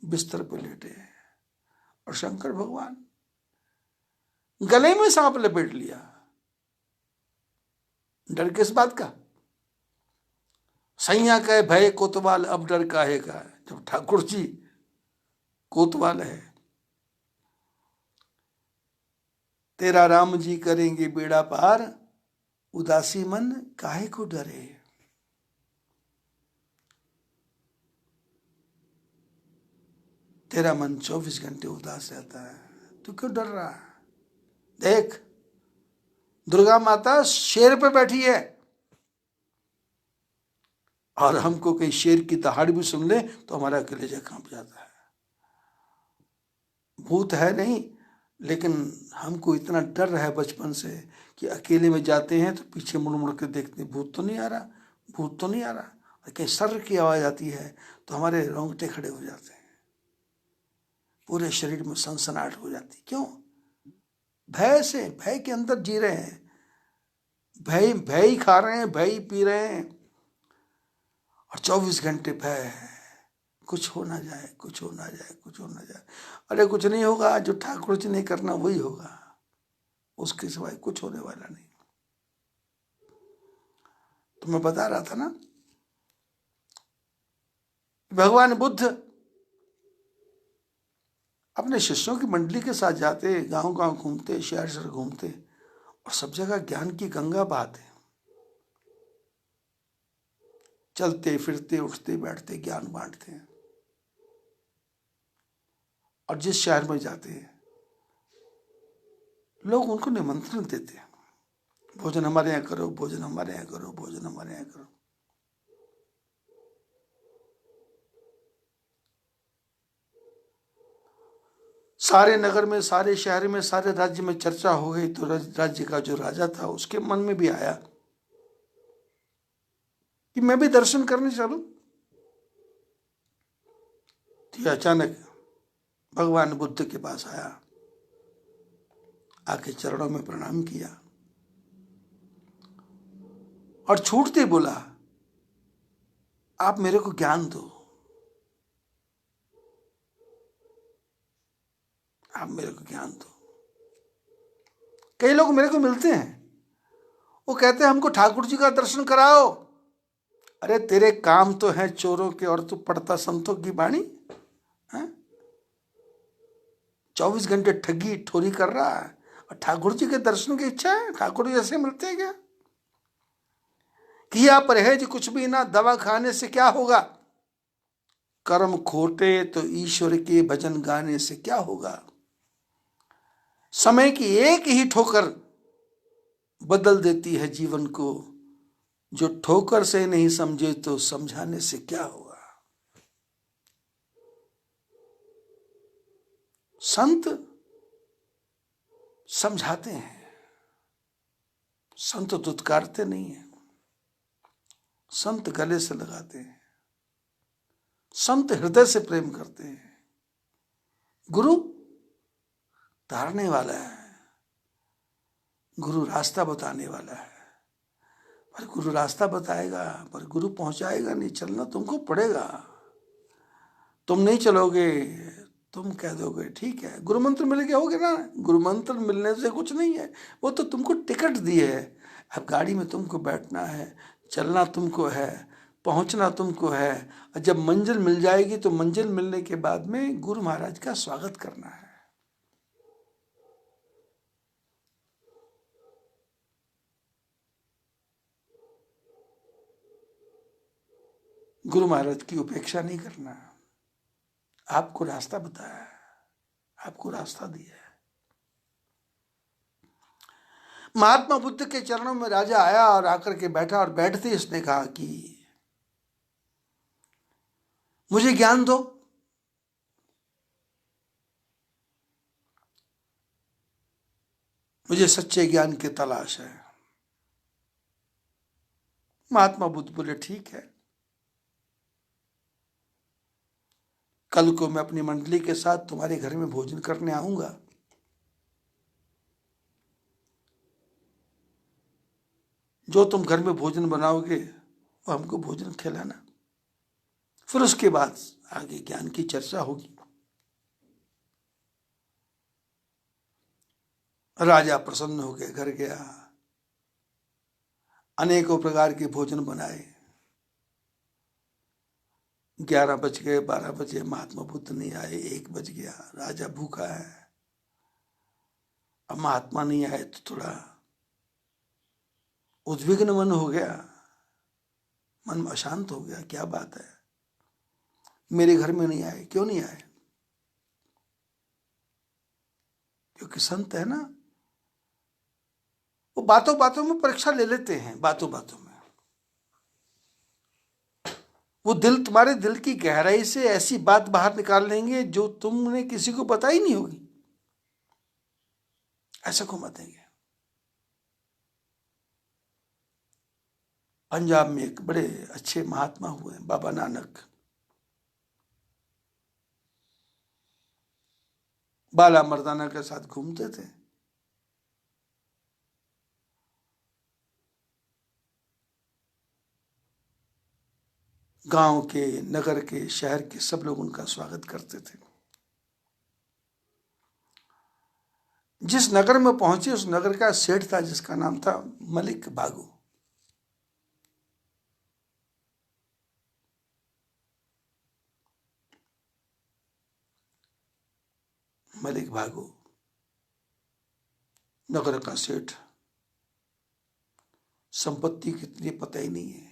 बिस्तर पर लेटे हैं। और शंकर भगवान गले में सांप लपेट लिया। डर किस बात का? सैया कहे भय कोतवाल, अब डर काहे का। जब ठाकुर जी कोतवाल है, तेरा राम जी करेंगे बेड़ा पार, उदासी मन काहे को डरे। तेरा मन 24 घंटे उदास रहता है, तू क्यों डर रहा है? देख, दुर्गा माता शेर पे बैठी है और हमको कहीं शेर की दहाड़ भी सुन ले तो हमारा कलेजा कांप जाता है। भूत है नहीं, लेकिन हमको इतना डर है बचपन से कि अकेले में जाते हैं तो पीछे मुड़ मुड़ के देखते, भूत तो नहीं आ रहा, भूत तो नहीं आ रहा। और कहीं सर की आवाज आती है तो हमारे रोंगटे खड़े हो जाते हैं, पूरे शरीर में सनसनाहट हो जाती। क्यों? भय से, भय के अंदर जी रहे हैं। भय ही खा रहे हैं, भय ही पी रहे हैं और 24 घंटे भय है, कुछ हो ना जाए, कुछ हो ना जाए, कुछ हो ना जाए। अरे कुछ नहीं होगा, जो ठाकुर जी ने करना वही होगा, उसके सिवाय कुछ होने वाला नहीं। तो मैं बता रहा था ना, भगवान बुद्ध अपने शिष्यों की मंडली के साथ जाते, गांव गांव घूमते, शहर शहर घूमते और सब जगह ज्ञान की गंगा बहाते। चलते फिरते उठते बैठते ज्ञान बांटते हैं। और जिस शहर में जाते हैं लोग उनको निमंत्रण देते हैं, भोजन हमारे यहाँ करो, भोजन हमारे यहाँ करो, भोजन हमारे यहाँ करो। सारे नगर में, सारे शहर में, सारे राज्य में चर्चा हो गई। तो राज्य का जो राजा था उसके मन में भी आया कि मैं भी दर्शन करने चलूं। तो अचानक भगवान बुद्ध के पास आया, आके चरणों में प्रणाम किया और छूटते बोला, आप मेरे को ज्ञान दो, आप मेरे को ज्ञान दो। कई लोग मेरे को मिलते हैं, वो कहते हैं हमको ठाकुर जी का दर्शन कराओ। अरे तेरे काम तो हैं चोरों के और तू पढ़ता संतों की बाणी है? 24 घंटे ठगी ठोरी कर रहा है और ठाकुर जी के दर्शन की इच्छा है? ठाकुर जी ऐसे मिलते हैं क्या? किया परहेज कुछ भी ना, दवा खाने से क्या होगा? कर्म खोटे तो ईश्वर के भजन गाने से क्या होगा? समय की एक ही ठोकर बदल देती है जीवन को, जो ठोकर से नहीं समझे तो समझाने से क्या होगा? संत समझाते हैं, संत दुत्कारते नहीं है, संत गले से लगाते हैं, संत हृदय से प्रेम करते हैं। गुरु तारने वाला है, गुरु रास्ता बताने वाला है। पर गुरु रास्ता बताएगा, पर गुरु पहुंचाएगा नहीं। चलना तुमको पड़ेगा। तुम नहीं चलोगे तुम कह दोगे ठीक है गुरु मंत्र मिल गया, हो गया ना। गुरु मंत्र मिलने से कुछ नहीं है, वो तो तुमको टिकट दिए है। अब गाड़ी में तुमको बैठना है, चलना तुमको है, पहुंचना तुमको है। और जब मंजिल मिल जाएगी तो मंजिल मिलने के बाद में गुरु महाराज का स्वागत करना है। गुरु महाराज की उपेक्षा नहीं करना। आपको रास्ता बताया है, आपको रास्ता दिया है। महात्मा बुद्ध के चरणों में राजा आया और आकर के बैठा, और बैठते इसने कहा कि मुझे ज्ञान दो। मुझे सच्चे ज्ञान की तलाश है। महात्मा बुद्ध बोले ठीक है, कल को मैं अपनी मंडली के साथ तुम्हारे घर में भोजन करने आऊंगा। जो तुम घर में भोजन बनाओगे वो हमको भोजन खिलाना। फिर उसके बाद आगे ज्ञान की चर्चा होगी। राजा प्रसन्न होकर घर गया, अनेकों प्रकार के भोजन बनाए। 11 बज गए, 12 बजे, महात्मा बुद्ध नहीं आए, 1 बज गया, राजा भूखा है। अब महात्मा नहीं आए तो थोड़ा उद्विग्न मन हो गया, मन अशांत हो गया। क्या बात है, मेरे घर में नहीं आए, क्यों नहीं आए? क्योंकि संत है ना, वो बातों बातों में परीक्षा ले लेते हैं। बातों बातों में वो तुम्हारे दिल की गहराई से ऐसी बात बाहर निकाल लेंगे जो तुमने किसी को बताई नहीं होगी। ऐसा को मत देंगे। पंजाब में एक बड़े अच्छे महात्मा हुए, बाबा नानक। बाला मर्दाना के साथ घूमते थे। गांव के, नगर के, शहर के सब लोग उनका स्वागत करते थे। जिस नगर में पहुंचे उस नगर का सेठ था जिसका नाम था मलिक भागू। मलिक भागू नगर का सेठ, संपत्ति कितनी पता ही नहीं है।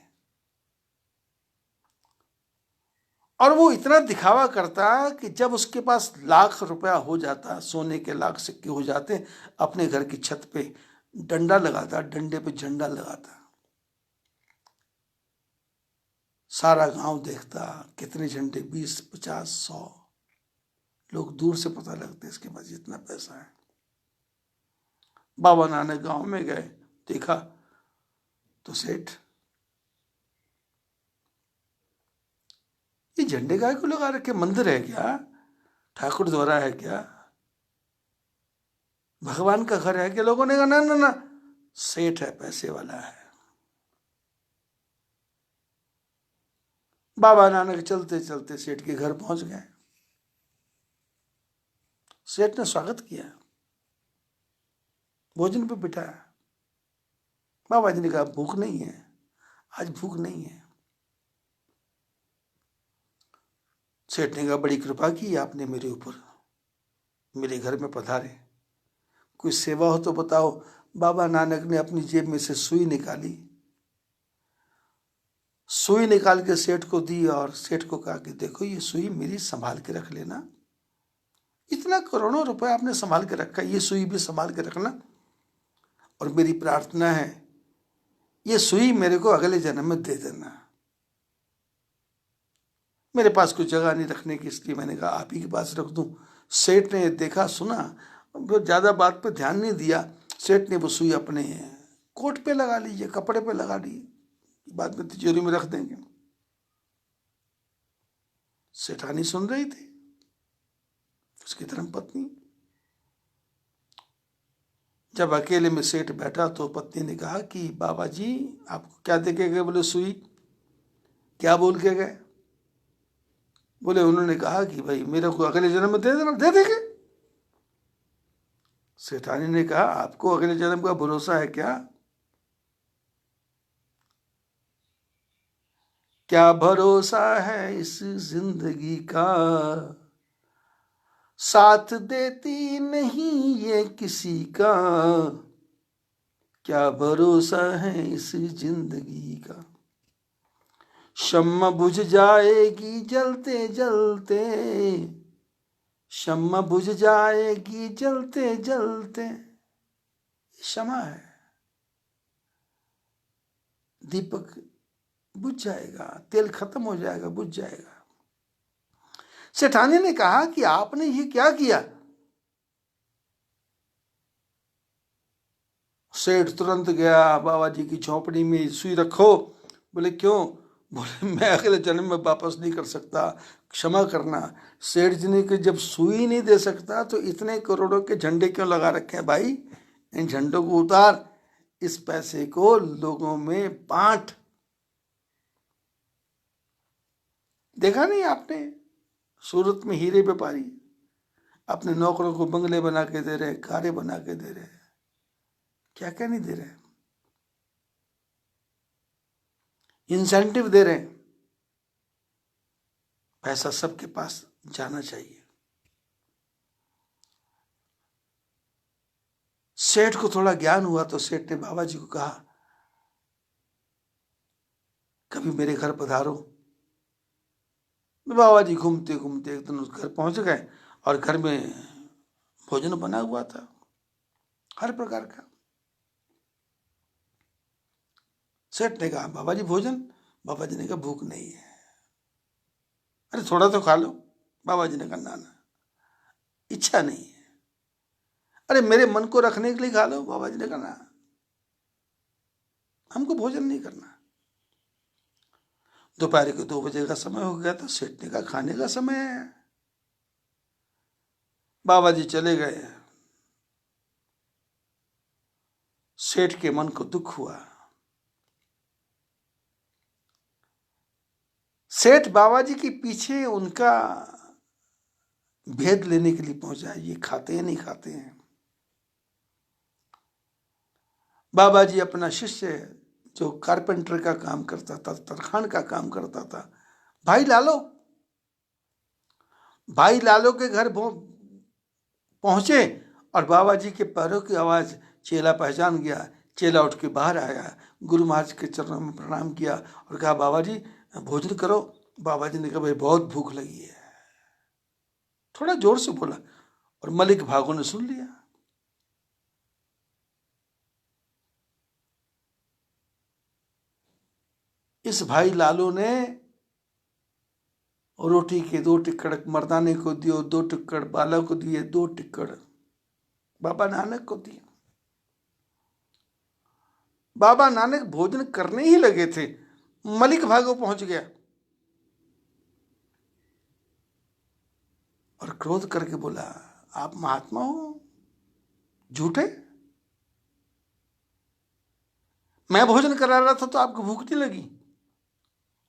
और वो इतना दिखावा करता कि जब उसके पास लाख रुपया हो जाता, सोने के लाख सिक्के हो जाते, अपने घर की छत पे डंडा लगाता, डंडे पे झंडा लगाता। सारा गांव देखता, कितने झंडे, 20, 50, 100। लोग दूर से पता लगते इसके पास इतना पैसा है। बाबा नानक गांव में गए, देखा तो सेठ, ये झंडे काय को लगा रखे? मंदिर है क्या? ठाकुर द्वारा है क्या? भगवान का घर है क्या? लोगों ने कहा ना ना ना, सेठ है, पैसे वाला है। बाबा नानक चलते चलते सेठ के घर पहुंच गए। सेठ ने स्वागत किया, भोजन पे बिठाया। बाबा जी ने कहा भूख नहीं है, आज भूख नहीं है। सेठ ने कहा बड़ी कृपा की आपने मेरे ऊपर, मेरे घर में पधारे, कोई सेवा हो तो बताओ। बाबा नानक ने अपनी जेब में से सुई निकाली, सुई निकाल के सेठ को दी और सेठ को कहा कि देखो ये सुई मेरी संभाल के रख लेना। इतना करोड़ों रुपए आपने संभाल के रखा, ये सुई भी संभाल के रखना। और मेरी प्रार्थना है ये सुई मेरे को अगले जन्म में दे देना। मेरे पास कोई जगह नहीं रखने की, इसलिए मैंने कहा आप ही के पास रख दूं। सेठ ने देखा, सुना, ज्यादा बात पे ध्यान नहीं दिया। सेठ ने वो सुई अपने कोट पे लगा लीजिए, कपड़े पे लगा ली, बाद में तिजोरी में रख देंगे। सेठानी सुन रही थी, उसकी धर्मपत्नी। जब अकेले में सेठ बैठा तो पत्नी ने कहा कि बाबा जी आपको क्या दे के गए? बोले सुई। क्या बोल के गए? बोले उन्होंने कहा कि भाई मेरे को अगले जन्म में दे देना, दे देंगे। सेठानी ने कहा आपको अगले जन्म का भरोसा है क्या? क्या भरोसा है इस जिंदगी का, साथ देती नहीं ये किसी का, क्या भरोसा है इस जिंदगी का। शम्मा बुझ जाएगी जलते जलते, शम्मा बुझ जाएगी जलते जलते। क्षमा है, दीपक बुझ जाएगा, तेल खत्म हो जाएगा, बुझ जाएगा। सेठानी ने कहा कि आपने ये क्या किया? सेठ तुरंत गया बाबा जी की झोपड़ी में, सुई रखो। बोले क्यों? बोले मैं अगले जन्म में वापस नहीं कर सकता, क्षमा करना। सेठ जी ने कि जब सुई नहीं दे सकता तो इतने करोड़ों के झंडे क्यों लगा रखे हैं भाई? इन झंडों को उतार, इस पैसे को लोगों में बांट। देखा नहीं आपने, सूरत में हीरे व्यापारी अपने नौकरों को बंगले बना के दे रहे, कारें बना के दे रहे, क्या क्या नहीं दे रहे, इंसेंटिव दे रहे। पैसा सबके पास जाना चाहिए। सेठ को थोड़ा ज्ञान हुआ तो सेठ ने बाबा जी को कहा कभी मेरे घर पधारो। बाबा जी घूमते घूमते एक दिन उस घर पहुंच गए और घर में भोजन बना हुआ था हर प्रकार का। सेठ ने कहा बाबा जी भोजन? बाबा जी ने कहा भूख नहीं है। अरे थोड़ा तो खा लो। बाबा जी ने कहा ना ना, इच्छा नहीं है। अरे मेरे मन को रखने के लिए खा लो। बाबा जी ने कहा ना, हमको भोजन नहीं करना। दोपहर के 2 बजे का समय हो गया था। सेठ ने कहा खाने का समय है। बाबा जी चले गए। सेठ के मन को दुख हुआ। सेठ बाबा जी के पीछे उनका भेद लेने के लिए पहुंचा, ये खाते हैं नहीं खाते हैं। बाबा जी अपना शिष्य जो कारपेंटर का काम करता था, तरखान का काम करता था, भाई लालो, भाई लालो के घर पहुंचे और बाबा जी के पैरों की आवाज चेला पहचान गया। चेला उठ के बाहर आया, गुरु महाराज के चरणों में प्रणाम किया और कहा बाबा जी भोजन करो। बाबा जी ने कहा भाई बहुत भूख लगी है। थोड़ा जोर से बोला और मलिक भागो ने सुन लिया। इस भाई लालू ने रोटी के 2 टिक्कड़ मर्दाने को दियो, 2 टिक्कड़ बाला को दिए, 2 टिक्कड़ बाबा नानक को दिए। बाबा नानक भोजन करने ही लगे थे, मलिक भागो पहुंच गया और क्रोध करके बोला आप महात्मा हो झूठे, मैं भोजन करा रहा था तो आपको भूख नहीं लगी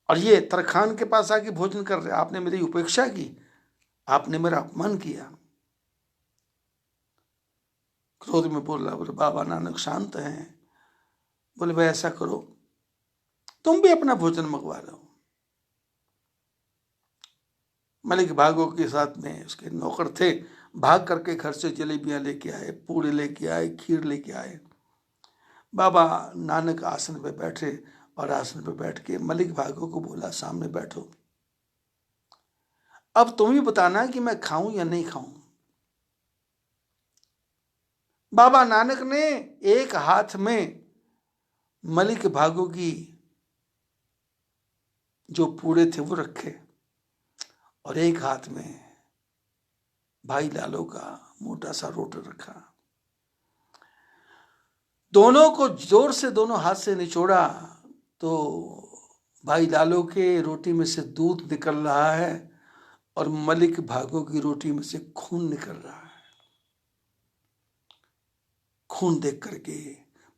और ये तरखान के पास आके भोजन कर रहे, आपने मेरी उपेक्षा की, आपने मेरा अपमान किया। क्रोध में बोला। बोले बाबा नानक शांत हैं। बोले भाई ऐसा करो तुम भी अपना भोजन मंगवा लो। मलिक भागो के साथ में उसके नौकर थे, भाग करके घर से जलेबियां लेके आए, पूड़े लेके आए, खीर लेके आए। बाबा नानक आसन पे बैठे और आसन पे बैठ के मलिक भागो को बोला सामने बैठो, अब तुम ही बताना कि मैं खाऊं या नहीं खाऊं। बाबा नानक ने एक हाथ में मलिक भागो की जो पूड़े थे वो रखे और एक हाथ में भाई लालो का मोटा सा रोट रखा। दोनों को जोर से दोनों हाथ से निचोड़ा तो भाई लालो के रोटी में से दूध निकल रहा है और मलिक भागो की रोटी में से खून निकल रहा है। खून देख करके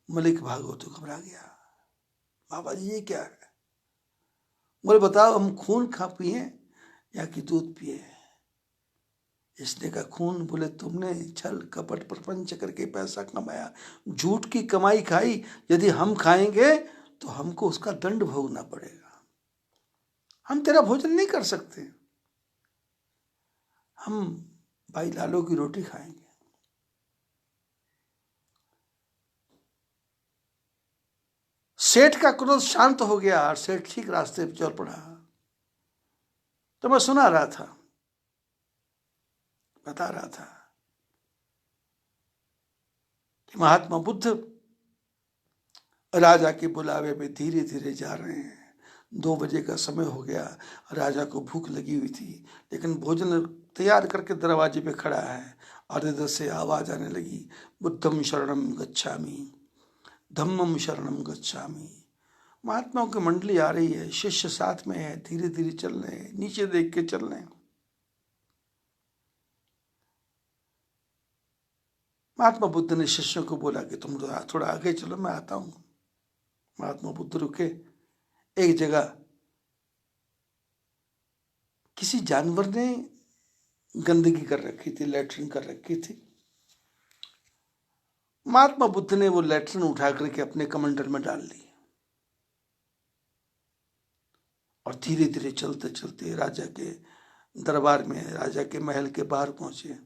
मलिक भागो तो घबरा गया। बाबा जी ये क्या है? बोले बताओ हम खून खा पिए, या कि दूध पिए। इसने का खून, बोले तुमने छल कपट प्रपंच करके पैसा कमाया, झूठ की कमाई खाई, यदि हम खाएंगे तो हमको उसका दंड भोगना पड़ेगा। हम तेरा भोजन नहीं कर सकते, हम भाई लालो की रोटी खाएंगे। सेठ का क्रोध शांत हो गया और सेठ ठीक रास्ते पर चल पड़ा। तो मैं सुना रहा था, बता रहा था कि महात्मा बुद्ध राजा के बुलावे पे धीरे धीरे जा रहे हैं। 2 बजे का समय हो गया, राजा को भूख लगी हुई थी, लेकिन भोजन तैयार करके दरवाजे पे खड़ा है और इधर से आवाज आने लगी, बुद्धम शरणम गच्छामि, धम्मम शरणम गच्छामि। महात्माओं की मंडली आ रही है, शिष्य साथ में है, धीरे धीरे चल रहे हैं, नीचे देख के चल रहे हैं। महात्मा बुद्ध ने शिष्यों को बोला कि तुम थोड़ा आगे चलो, मैं आता हूं। महात्मा बुद्ध रुके। एक जगह किसी जानवर ने गंदगी कर रखी थी, लैट्रिन कर रखी थी। महात्मा बुद्ध ने वो लैट्रिन उठा करके अपने कमंडल में डाल ली और धीरे धीरे चलते चलते राजा के दरबार में, राजा के महल के बाहर पहुंचे।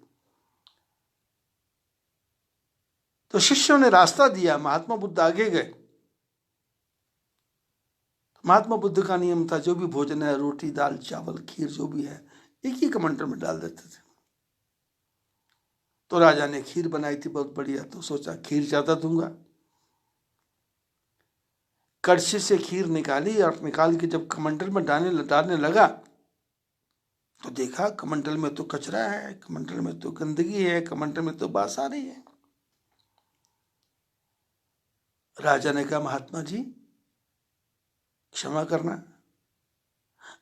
तो शिष्यों ने रास्ता दिया, महात्मा बुद्ध आगे गए। महात्मा बुद्ध का नियम था, जो भी भोजन है, रोटी दाल चावल खीर जो भी है, एक ही कमंडल में डाल देते थे। तो राजा ने खीर बनाई थी बहुत बढ़िया, तो सोचा खीर ज्यादा दूंगा। कड़छी से खीर निकाली और निकाल के जब कमंडल में डालने लगा तो देखा कमंडल में तो कचरा है, कमंडल में तो गंदगी है, कमंडल में तो बास आ रही है। राजा ने कहा, महात्मा जी क्षमा करना,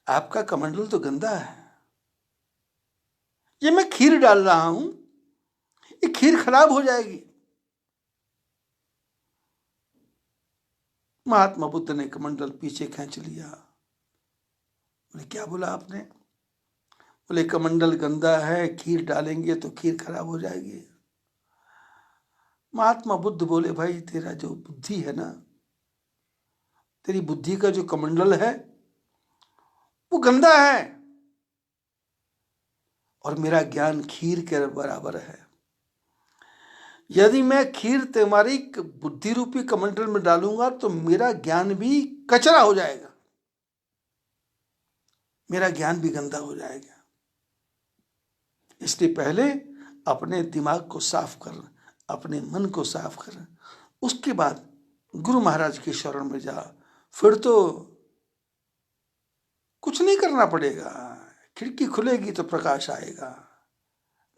आपका कमंडल तो गंदा है, ये मैं खीर डाल रहा हूं, ये खीर खराब हो जाएगी। महात्मा बुद्ध ने कमंडल पीछे खींच लिया। बोले क्या बोला आपने? बोले कमंडल गंदा है, खीर डालेंगे तो खीर खराब हो जाएगी। महात्मा बुद्ध बोले, भाई तेरा जो बुद्धि है ना, तेरी बुद्धि का जो कमंडल है वो गंदा है और मेरा ज्ञान खीर के बराबर है। यदि मैं खीर तुम्हारी बुद्धि रूपी कमंडल में डालूंगा तो मेरा ज्ञान भी कचरा हो जाएगा, मेरा ज्ञान भी गंदा हो जाएगा। इसलिए पहले अपने दिमाग को साफ कर, अपने मन को साफ कर, उसके बाद गुरु महाराज के शरण में जा, फिर तो कुछ नहीं करना पड़ेगा। खिड़की खुलेगी तो प्रकाश आएगा,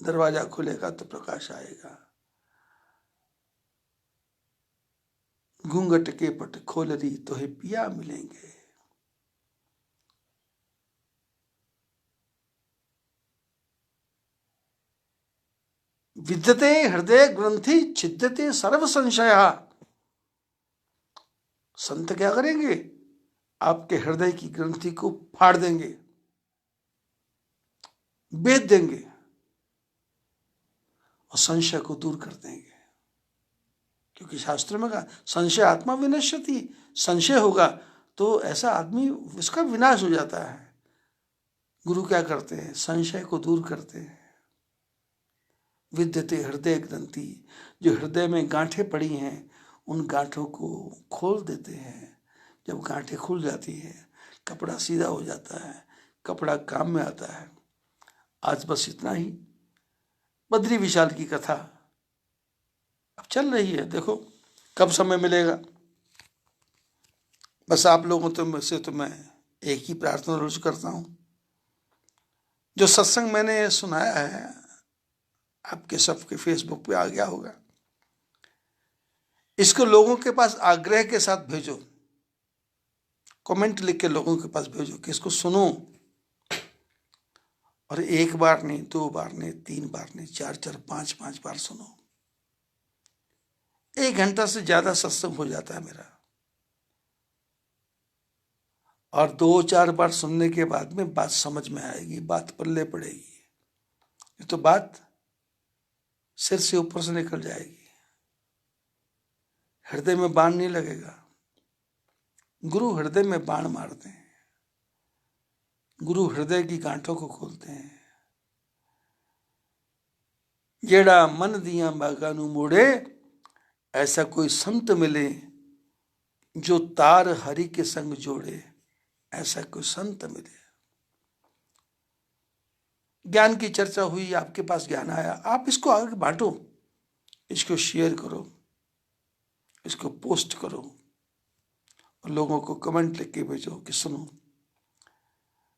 दरवाजा खुलेगा तो प्रकाश आएगा। घूंघट के पट खोल री तो है पिया मिलेंगे। विद्यते हृदय ग्रंथि छिद्यते सर्व संशय। संत क्या करेंगे? आपके हृदय की ग्रंथि को फाड़ देंगे, बेच देंगे और संशय को दूर कर देंगे। क्योंकि शास्त्र में कहा संशय आत्मा विनश्यति, संशय होगा तो ऐसा आदमी, उसका विनाश हो जाता है। गुरु क्या करते हैं? संशय को दूर करते हैं। विद्यते हृदय ग्रंथि, जो हृदय में गांठें पड़ी हैं उन गांठों को खोल देते हैं। जब गांठें खुल जाती हैं कपड़ा सीधा हो जाता है, कपड़ा काम में आता है। आज बस इतना ही। बद्री विशाल की कथा अब चल रही है, देखो कब समय मिलेगा। बस आप लोगों तो से तो मैं एक ही प्रार्थना रोज करता हूं, जो सत्संग मैंने सुनाया है आपके सबके फेसबुक पे आ गया होगा, इसको लोगों के पास आग्रह के साथ भेजो, कमेंट लिख के लोगों के पास भेजो कि इसको सुनो। और एक बार नहीं, 2 बार नहीं, 3 बार नहीं, 4-4, 5-5 बार सुनो। 1 घंटा से ज्यादा सत्संग हो जाता है मेरा। और 2-4 बार सुनने के बाद में बात समझ में आएगी, बात पल्ले पड़ेगी। ये तो बात सिर से ऊपर से निकल जाएगी, हृदय में बाण नहीं लगेगा। गुरु हृदय में बाण मारते हैं, गुरु हृदय की गांठों को खोलते हैं। जेड़ा मन दिया बागा नू मोड़े, ऐसा कोई संत मिले जो तार हरि के संग जोड़े, ऐसा कोई संत मिले। ज्ञान की चर्चा हुई, आपके पास ज्ञान आया, आप इसको आगे बांटो, इसको शेयर करो, इसको पोस्ट करो और लोगों को कमेंट लिख के भेजो कि सुनो।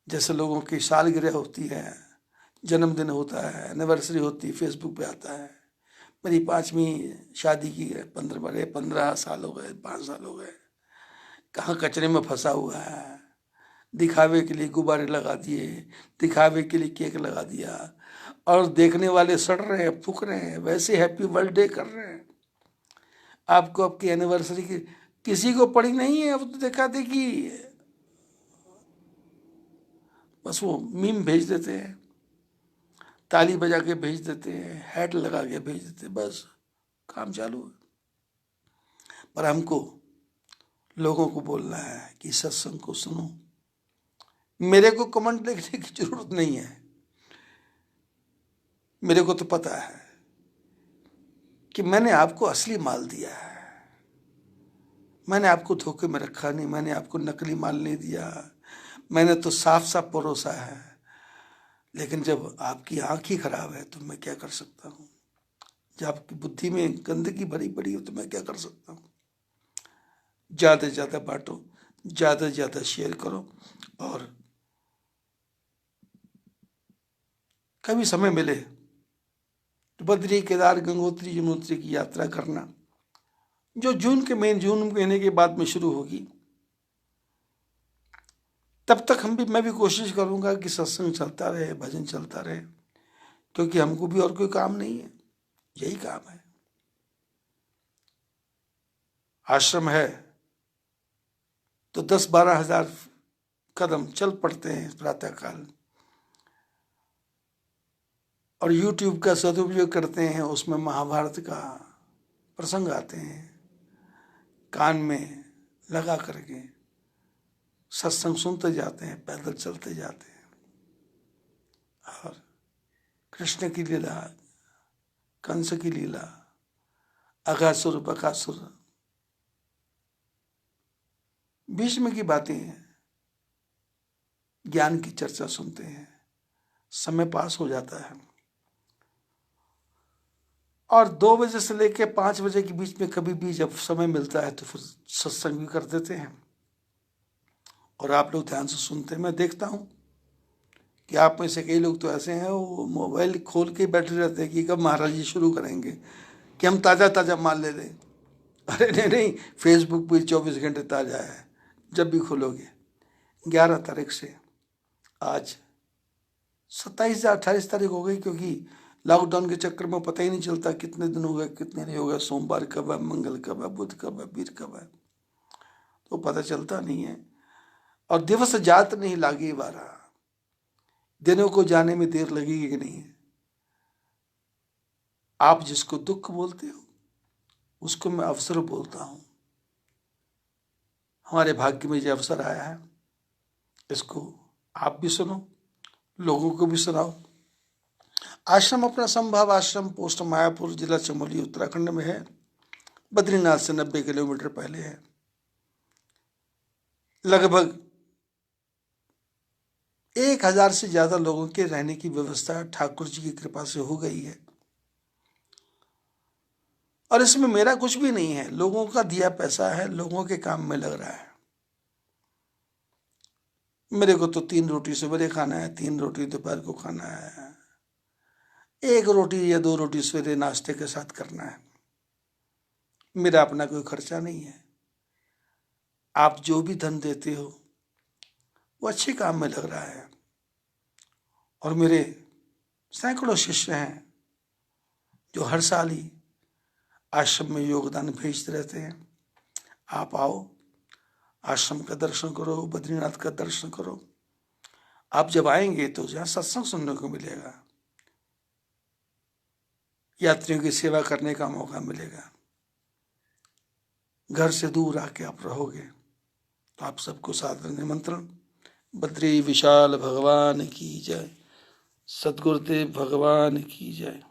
जैसे लोगों की सालगिरह होती है, जन्मदिन होता है, एनिवर्सरी होती है, फेसबुक पे आता है मेरी 5वीं शादी की है, 15 साल हो गए, 5 साल हो गए, कहाँ कचरे में फंसा हुआ है, दिखावे के लिए गुब्बारे लगा दिए, दिखावे के लिए केक लगा दिया, और देखने वाले सड़ रहे हैं, फूक रहे हैं, वैसे हैप्पी बर्थडे कर रहे हैं। आपको आपकी एनिवर्सरी की किसी को पड़ी नहीं है, अब तो देखा देखी, बस वो मीम भेज देते हैं, ताली बजा के भेज देते हैं, हैट लगा के भेज देते हैं, बस काम चालू है। पर हमको लोगों को बोलना है कि सत्संग को सुनो। मेरे को कमेंट लिखने की जरूरत नहीं है, मेरे को तो पता है कि मैंने आपको असली माल दिया है, मैंने आपको धोखे में रखा नहीं, मैंने आपको नकली माल नहीं दिया, मैंने तो साफ साफ परोसा है। लेकिन जब आपकी आंख ही खराब है तो मैं क्या कर सकता हूँ, जब आपकी बुद्धि में गंदगी भरी पड़ी हो तो मैं क्या कर सकता हूँ। ज़्यादा से ज़्यादा बांटो, ज़्यादा से ज़्यादा शेयर करो, और कभी समय मिले तो बद्री, केदार, गंगोत्री, यमुनोत्री की यात्रा करना, जो जून महीने के बाद में शुरू होगी। तब तक मैं भी कोशिश करूंगा कि सत्संग चलता रहे, भजन चलता रहे, क्योंकि हमको भी और कोई काम नहीं है, यही काम है। आश्रम है तो 10-12 हजार कदम चल पड़ते हैं प्रातःकाल, और YouTube का सदुपयोग करते हैं, उसमें महाभारत का प्रसंग आते हैं, कान में लगा करके सत्संग सुनते जाते हैं, पैदल चलते जाते हैं। और कृष्ण की लीला, कंस की लीला, अघासुर बकासुर, भीष्म की बातें हैं, ज्ञान की चर्चा सुनते हैं, समय पास हो जाता है। और 2 बजे से लेकर 5 बजे के बीच में कभी भी जब समय मिलता है तो फिर सत्संग भी कर देते हैं, और आप लोग ध्यान से सुनते हैं। मैं देखता हूँ कि आप में से कई लोग तो ऐसे हैं, वो मोबाइल खोल के बैठे रहते हैं कि कब महाराज जी शुरू करेंगे, कि हम ताज़ा ताज़ा माल ले लें। अरे नहीं, फेसबुक भी 24 घंटे ताज़ा है, जब भी खोलोगे। 11 तारीख से आज 27 या 28 तारीख हो गई, क्योंकि लॉकडाउन के चक्कर में पता ही नहीं चलता कितने दिन हो गए, कितने नहीं हो गए, सोमवार कब है, मंगल कब है, बुध कब है, वीर कब है, तो पता चलता नहीं है। और दिवस जात नहीं लागी वारा, दिनों को जाने में देर लगेगी कि नहीं। आप जिसको दुख बोलते हो उसको मैं अवसर बोलता हूँ। हमारे भाग्य में ये अवसर आया है, इसको आप भी सुनो, लोगों को भी सुनाओ। आश्रम अपना संभाव आश्रम पोस्ट मायापुर, जिला चमोली, उत्तराखंड में है। बद्रीनाथ से 90 किलोमीटर पहले है। लगभग 1000 से ज्यादा लोगों के रहने की व्यवस्था ठाकुर जी की कृपा से हो गई है, और इसमें मेरा कुछ भी नहीं है, लोगों का दिया पैसा है, लोगों के काम में लग रहा है। मेरे को तो 3 रोटी सवेरे खाना है, 3 रोटी दोपहर को खाना है, 1 रोटी या 2 रोटी सवेरे नाश्ते के साथ करना है। मेरा अपना कोई खर्चा नहीं है। आप जो भी धन देते हो वो अच्छे काम में लग रहा है, और मेरे सैकड़ों शिष्य हैं जो हर साल ही आश्रम में योगदान भेजते रहते हैं। आप आओ, आश्रम का दर्शन करो, बद्रीनाथ का दर्शन करो। आप जब आएंगे तो जहाँ सत्संग सुनने को मिलेगा, यात्रियों की सेवा करने का मौका मिलेगा, घर से दूर आके आप रहोगे, तो आप सबको सादर निमंत्रण। बद्री विशाल भगवान की जय, सद्गुरुदेव भगवान की जय।